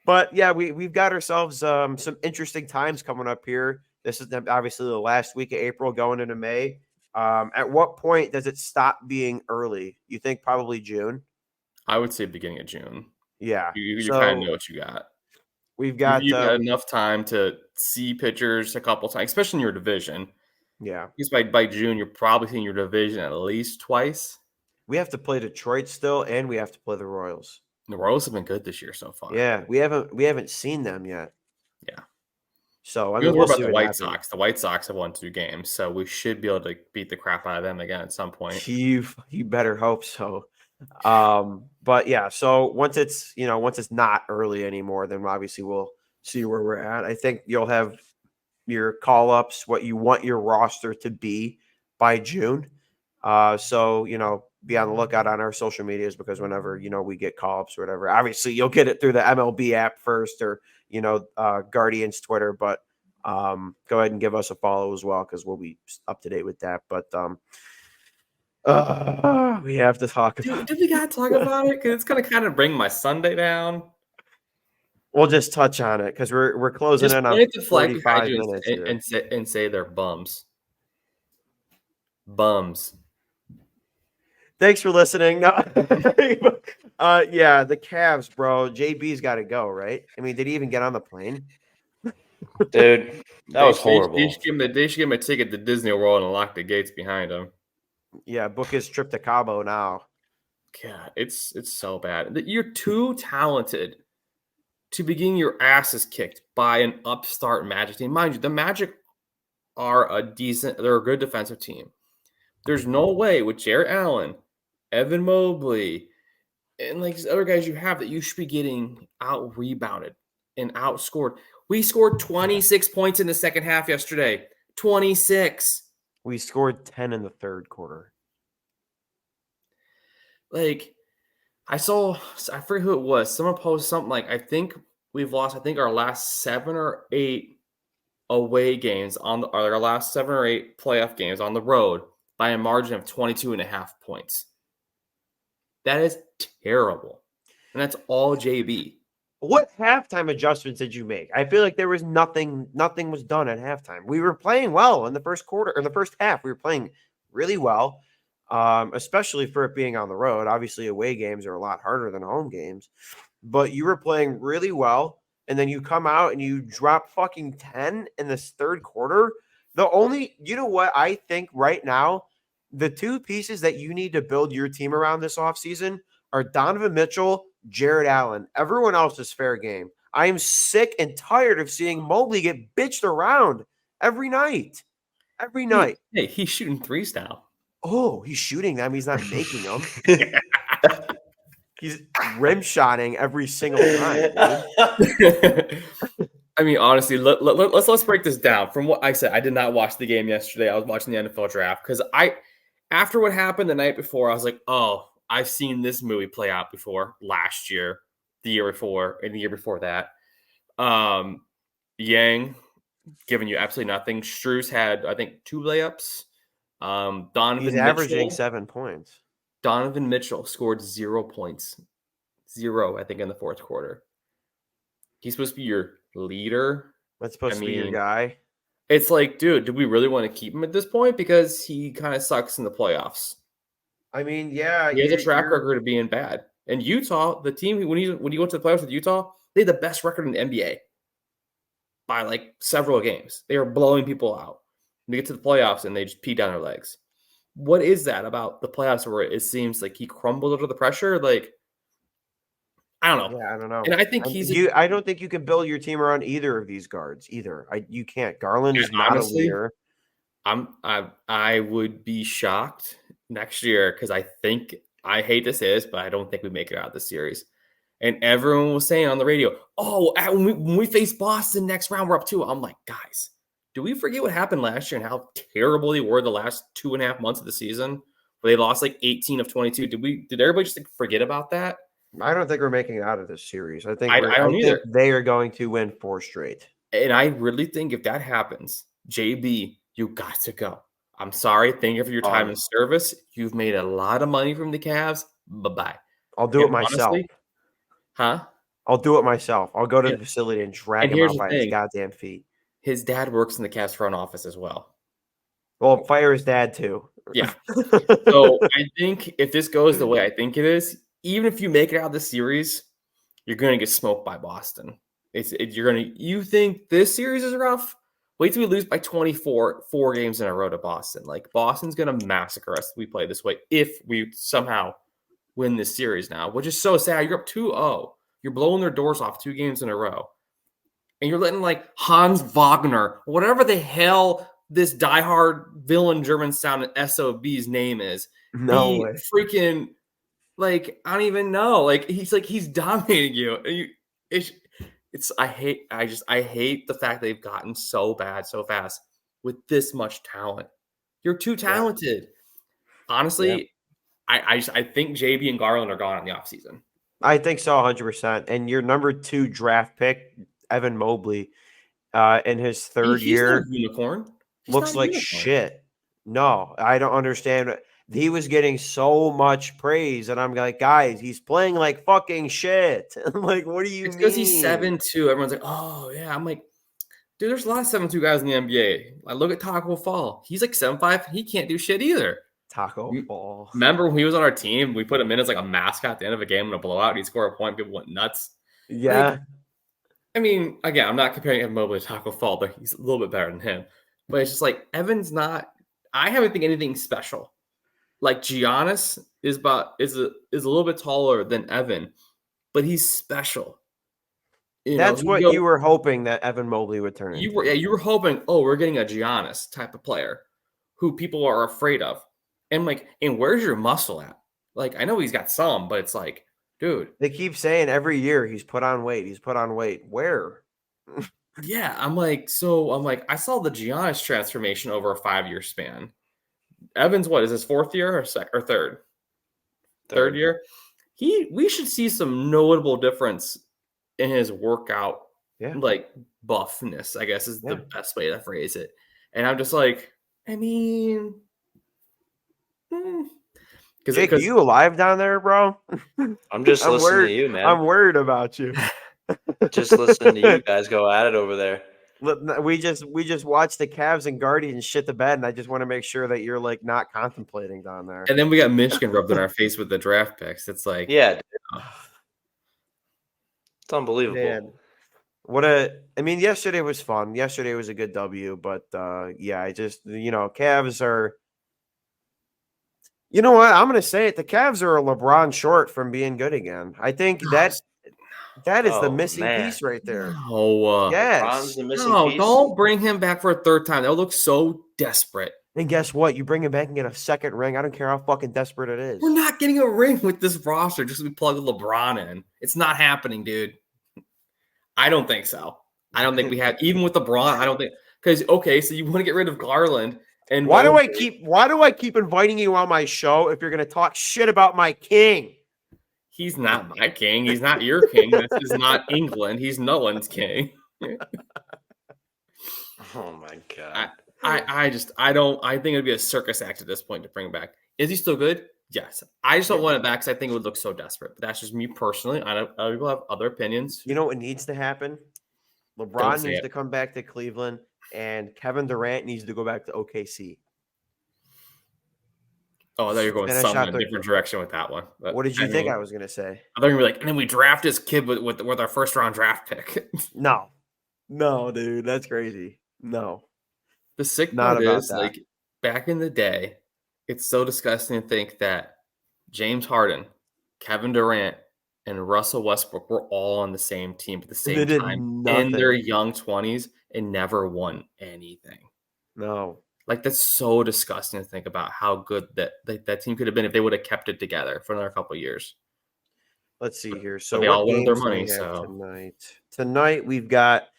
A: But yeah, we've got ourselves some interesting times coming up here. This is obviously the last week of April going into May. At what point does it stop being early? You think probably June?
B: I would say beginning of June.
A: Yeah.
B: You kind of know what you got.
A: We've got
B: You've got enough time to see pitchers a couple times, especially in your division.
A: Yeah.
B: Because by June, you're probably seeing your division at least twice.
A: We have to play Detroit still, and we have to play the Royals.
B: The Royals have been good this year so far.
A: Yeah, we haven't seen them yet.
B: Yeah.
A: So I
B: mean,
A: we'll
B: about
A: see
B: the
A: what
B: White
A: happens.
B: Sox. The White Sox have won 2 games, so we should be able to beat the crap out of them again at some point.
A: You better hope so. But yeah, so once it's not early anymore, then obviously we'll see where we're at. I think you'll have your call ups, what you want your roster to be by June. So be on the lookout on our social medias, because whenever we get call ups or whatever, obviously you'll get it through the MLB app first, or Guardians Twitter. But go ahead and give us a follow as well, because we'll be up to date with that. But we have to talk about.
B: Did we gotta talk about it? Because it's gonna kind of bring my Sunday down.
A: We'll just touch on it because we're closing
B: Just
A: in on
B: point the flag
A: 45
B: behind you
A: minutes here.
B: and say they're bums. Bums.
A: Thanks for listening. No. Yeah, the Cavs, bro. JB's got to go, right? I mean, did he even get on the plane?
C: Dude, that was horrible.
B: They should give him a ticket to Disney World and lock the gates behind him.
A: Yeah, book his trip to Cabo now.
B: God, it's so bad. You're too talented to be getting your asses kicked by an upstart Magic team. Mind you, the Magic are they're a good defensive team. There's no way with Jarrett Allen, Evan Mobley, and like these other guys you have that you should be getting out rebounded and outscored. We scored 26 points in the second half yesterday. 26.
A: We scored 10 in the third quarter.
B: Like, I forget who it was. Someone posted something like, I think we've lost, our last 7 or 8 away games or our last 7 or 8 playoff games on the road by a margin of 22.5 points. That is terrible. And that's all JB.
A: What halftime adjustments did you make? I feel like there was nothing was done at halftime. We were playing well in the first quarter, or the first half. We were playing really well, especially for it being on the road. Obviously, away games are a lot harder than home games, but you were playing really well. And then you come out and you drop fucking 10 in this third quarter. You know what I think right now, the 2 pieces that you need to build your team around this offseason are Donovan Mitchell, Jarrett Allen. Everyone else is fair game. I am sick and tired of seeing Mobley get bitched around every night. Every night.
B: Hey, he's shooting 3s now.
A: Oh, he's shooting them. He's not making them. He's rim shotting every single time, dude.
B: I mean, honestly, let's break this down. From what I said, I did not watch the game yesterday. I was watching the NFL draft because after what happened the night before, I was like, oh, I've seen this movie play out before last year, the year before, and the year before that. Yang giving you absolutely nothing. Strus had, I think, 2 layups.
A: He's averaging 7 points.
B: Donovan Mitchell scored 0 points. 0, I think, in the fourth quarter. He's supposed to be your leader.
A: That's supposed to be your guy.
B: It's like, dude, do we really want to keep him at this point? Because he kind of sucks in the playoffs.
A: I mean, yeah.
B: He has a track record of being bad. And Utah, the team, when you went to the playoffs with Utah, they had the best record in the NBA by like several games. They were blowing people out. They get to the playoffs and they just pee down their legs. What is that about the playoffs where it seems like he crumbled under the pressure? Like, I don't know.
A: Yeah, I don't know.
B: And I think
A: I don't think you can build your team around either of these guards either. You can't. Garland is not a leader.
B: I would be shocked next year because I hate to say this, but I don't think we make it out of the series. And everyone was saying on the radio, "Oh, when we face Boston next round, we're up 2." I'm like, guys, do we forget what happened last year and how terrible they were the last 2.5 months of the season? Where they lost like 18 of 22. Did everybody just forget about that?
A: I don't think we're making it out of this series. I think
B: I
A: I
B: don't
A: think
B: either.
A: they are going to win 4 straight.
B: And I really think if that happens, JB, you got to go. I'm sorry. Thank you for your time and service. You've made a lot of money from the Cavs. Bye-bye.
A: I'll do it myself.
B: Honestly, huh?
A: I'll do it myself. I'll go to the
B: And,
A: facility and drag
B: and
A: him
B: here's
A: out
B: the
A: by his
B: thing.
A: goddamn feet.
B: His dad works in the Cavs front office as well.
A: Well, fire his dad too.
B: Yeah. So I think if this goes the way I think it is, even if you make it out of the series, you're going to get smoked by Boston. You think this series is rough? Wait till we lose by 24, 4 games in a row to Boston. Like Boston's going to massacre us if we play this way. If we somehow win this series now, which is so sad. You're up 2-0. You're blowing their doors off 2 games in a row. And you're letting like Hans Wagner, whatever the hell this diehard villain German sounding SOB's name is,
A: No
B: be
A: way.
B: freaking like I don't even know. Like he's dominating you. And I hate the fact they've gotten so bad so fast with this much talent. You're too talented. Honestly, I think JB and Garland are gone in the offseason.
A: I think so, 100%. And your number 2 draft pick, Evan Mobley, in his third year,
B: not a unicorn.
A: looks like shit. No, I don't understand. He was getting so much praise, and I'm like, guys, he's playing like fucking shit. I'm like, what do you mean?
B: It's because he's 7'2". Everyone's like, oh yeah. I'm like, dude, there's a lot of 7'2" guys in the NBA. I look at Taco Fall. He's like 7'5". He can't do shit either.
A: Taco Fall.
B: Remember when he was on our team? We put him in as like a mascot at the end of a game in a blowout. He'd score a point. People went nuts.
A: Yeah.
B: Like, I mean, again, I'm not comparing Evan Mobley to Taco Fall, but he's a little bit better than him. But it's just like Evan's not. I haven't think anything special. Like Giannis is a little bit taller than Evan, but he's special.
A: That's what you were hoping that Evan Mobley would turn into.
B: You were hoping, we're getting a Giannis type of player who people are afraid of. And where's your muscle at? Like, I know he's got some, but it's like, dude.
A: They keep saying every year he's put on weight. He's put on weight. Where?
B: Yeah, I'm like, I saw the Giannis transformation over a 5-year span. Evans, what is his 4th year or third? Third year. We should see some notable difference in his workout, like buffness, I guess is the best way to phrase it. And I'm just like, I mean,
A: Jake, you alive down there, bro?
C: I'm just listening to you, man.
A: I'm worried about you.
C: Just listening to you guys go at it over there.
A: We just watched the Cavs and Guardians shit the bed, and I just want to make sure that you're like not contemplating down there.
B: And then we got Michigan rubbed in our face with the draft picks. It's like,
C: yeah, it's unbelievable.
A: Man. I mean, yesterday was fun. Yesterday was a good W, but I just Cavs are. You know what? I'm going to say it. The Cavs are a LeBron short from being good again. I think that is the missing piece right there.
B: No,
A: yes.
C: The missing piece.
B: Don't bring him back for a third time. They'll look so desperate.
A: And guess what? You bring him back and get a second ring. I don't care how fucking desperate it is.
B: We're not getting a ring with this roster just to plug LeBron in. It's not happening, dude. I don't think so. I don't think we have, even with LeBron, I don't think, because, so you want to get rid of Garland. And
A: why do I keep inviting you on my show if you're going to talk shit about my king?
B: He's not my king. He's not your king. This is not England. He's no one's king.
C: Oh my god.
B: I think it'd be a circus act at this point to bring him back. Is he still good? Yes. I just don't want it back because I think it would look so desperate. But that's just me personally. I know other people have other opinions.
A: You know what needs to happen? LeBron needs to come back to Cleveland, and Kevin Durant needs to go back to OKC.
B: Oh, I thought you were going somewhere in a different direction with that one. But
A: what did you think I was going to say?
B: I thought you were like, and then we draft this kid with our first round draft pick.
A: No, dude, that's crazy. No.
B: The sick part is, like, back in the day, it's so disgusting to think that James Harden, Kevin Durant, and Russell Westbrook were all on the same team at the same time in their young 20s and never won anything.
A: No.
B: Like, that's so disgusting to think about how good that team could have been if they would have kept it together for another couple of years.
A: Let's see here. So
B: they all won their money. So
A: tonight we've got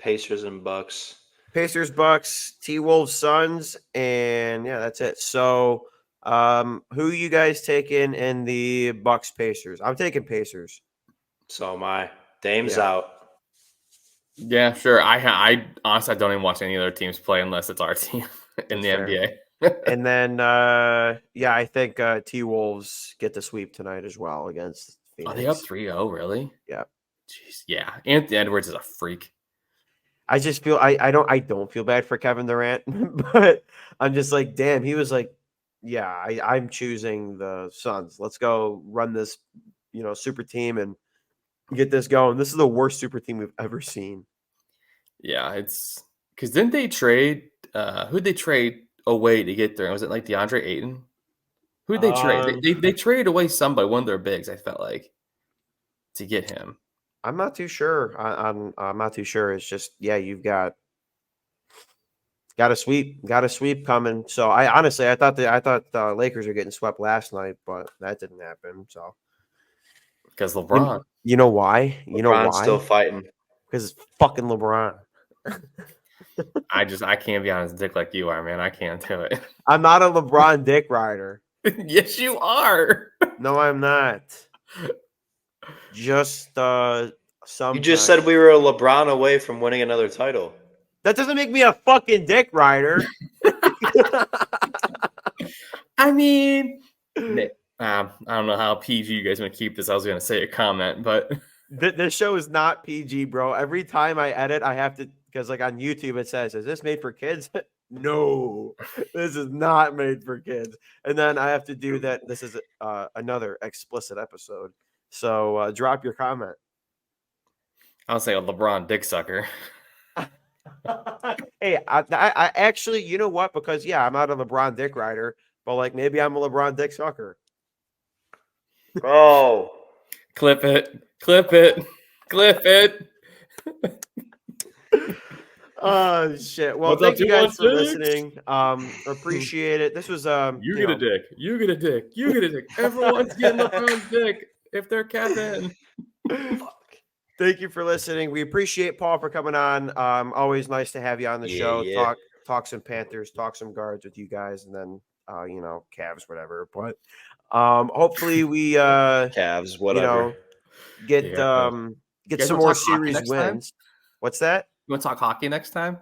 C: Pacers and Bucks.
A: Pacers, Bucks, T-Wolves, Suns, and yeah, that's it. So, who you guys taking in the Bucks Pacers? I'm taking Pacers.
C: So my Dame's
A: Yeah.
C: out.
B: Yeah, sure. I honestly I don't even watch any other teams play unless it's our team in
A: That's
B: the
A: fair.
B: NBA.
A: And then, yeah, I think T-Wolves get the sweep tonight as well against
B: Are
A: Phoenix.
B: they up 3-0, really?
A: Yeah.
B: Jeez, yeah. Anthony Edwards is a freak.
A: I just feel I don't feel bad for Kevin Durant, but I'm just like, damn, he was like, yeah, I'm choosing the Suns. Let's go run this, super team and get this going. This is the worst super team we've ever seen.
B: Yeah, it's because didn't they trade who'd they trade away to get there? Was it like DeAndre Ayton? Who'd they trade? They traded away somebody, one of their bigs, I felt like, to get him.
A: I'm not too sure. I'm not too sure. It's just, yeah, you've got a sweep coming. So I honestly I thought the Lakers were getting swept last night, but that didn't happen. So
B: Because LeBron.
A: you know why? You know
C: LeBron's still
A: why?
C: fighting.
A: Because it's fucking LeBron.
B: I can't be on his dick like you are, man. I can't do it.
A: I'm not a LeBron dick rider.
B: Yes, you are.
A: No, I'm not. Just
C: You
A: sometimes.
C: just said we were a LeBron away from winning another title.
A: That doesn't make me a fucking dick rider.
B: I mean, I don't know how PG you guys want to keep this. I was going to say a comment, but
A: This show is not PG, bro. Every time I edit, I have to, because like on YouTube it says, "Is this made for kids?" No, this is not made for kids. And then I have to do that. This is another explicit episode. So drop your comment.
B: I'll say a LeBron dick sucker.
A: Hey, I actually, you know what? Because yeah, I'm not a LeBron dick rider, but like maybe I'm a LeBron dick sucker.
C: Oh,
B: Clip it. Clip it. Clip it.
A: Oh shit. Well,
B: What's
A: thank
B: up,
A: you guys for
B: 216?
A: listening. Appreciate it. This was
B: You get a dick. You get a dick. You get a dick. Everyone's getting LeBron's dick if they're Kevin.
A: Thank you for listening. We appreciate Paul for coming on. Always nice to have you on the show.
C: yeah.
A: Talk some Panthers, talk some guards with you guys, and then Cavs, whatever. But hopefully we
C: Cavs, whatever.
A: get
B: Yeah.
A: get
B: guys
A: some
B: wanna
A: more
B: talk hockey
A: series
B: next time?
A: wins. What's that?
B: You want to talk hockey next time?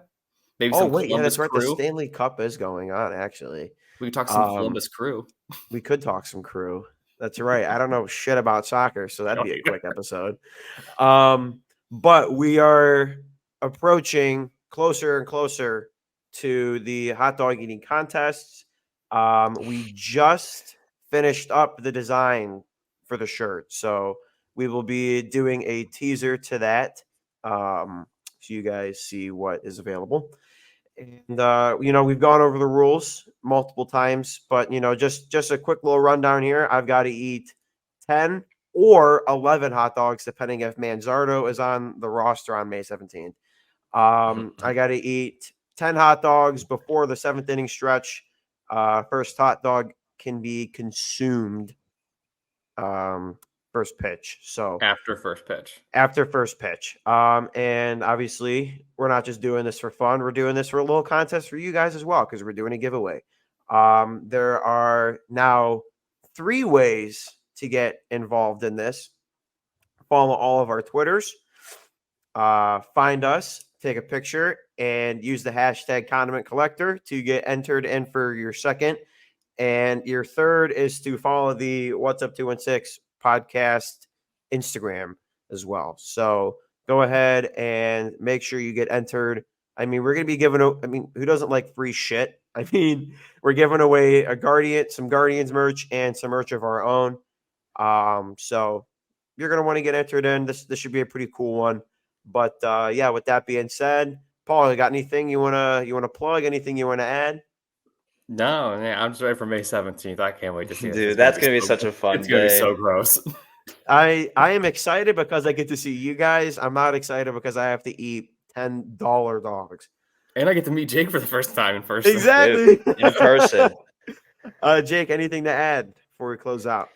B: Maybe
A: Oh
B: some
A: wait, yeah,
B: Columbus
A: that's right. The
B: Crew.
A: Stanley Cup is going on. Actually,
B: We can talk some
A: Um,
B: Columbus Crew.
A: we could talk some Crew. That's right. I don't know shit about soccer, so that'd
B: don't
A: be a
B: either.
A: quick episode. But we are approaching closer and closer to the hot dog eating contests. We just finished up the design for the shirt, so we will be doing a teaser to that, so you guys see what is available. And we've gone over the rules multiple times, but just a quick little rundown here. I've got to eat 10 or 11 hot dogs, depending if Manzardo is on the roster on May 17th. I got to eat 10 hot dogs before the seventh inning stretch. First hot dog can be consumed first pitch. So
B: After first pitch.
A: after first pitch. And obviously, we're not just doing this for fun. We're doing this for a little contest for you guys as well, because we're doing a giveaway. There are now 3 ways to get involved in this. Follow all of our Twitters. Find us, take a picture, and use the hashtag Condiment Collector to get entered in for your second. And your third is to follow the What's Up 216 podcast Instagram as well. So go ahead and make sure you get entered. I mean, we're going to be giving, who doesn't like free shit? I mean, we're giving away some Guardians merch and some merch of our own. So you're going to want to get entered in. This should be a pretty cool one. But yeah, with that being said, Paul, you got anything you want to plug? Anything you want to add?
B: No, yeah, I'm just ready for May 17th. I can't wait to see it.
C: Dude, that's gonna be such a fun
B: It's gonna be
C: day.
B: so gross.
A: I am excited because I get to see you guys. I'm not excited because I have to eat $10 dogs.
B: And I get to meet Jake for the first time in person.
A: Exactly.
C: Dude, in person.
A: Jake, anything to add before we close out?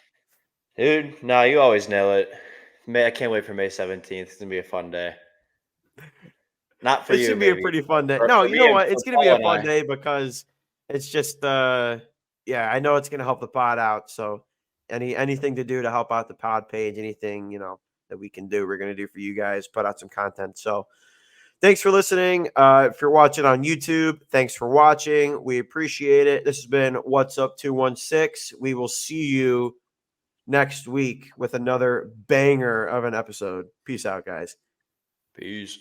C: Dude, no, you always nail it. I can't wait for May 17th. It's gonna be a fun day. Not for
A: It
C: you,
A: should be a
C: maybe.
A: pretty fun day.
C: For-
A: No,
C: for
A: you
C: me
A: know
C: and-
A: what?
C: for
A: It's going to be
C: Paul
A: a
C: and
A: fun
C: I.
A: day because it's just, yeah, I know it's going to help the pod out. So anything to do to help out the pod page, anything, that we can do, we're going to do for you guys, put out some content. So thanks for listening. If you're watching on YouTube, thanks for watching. We appreciate it. This has been What's Up 216. We will see you next week with another banger of an episode. Peace out, guys.
C: Peace.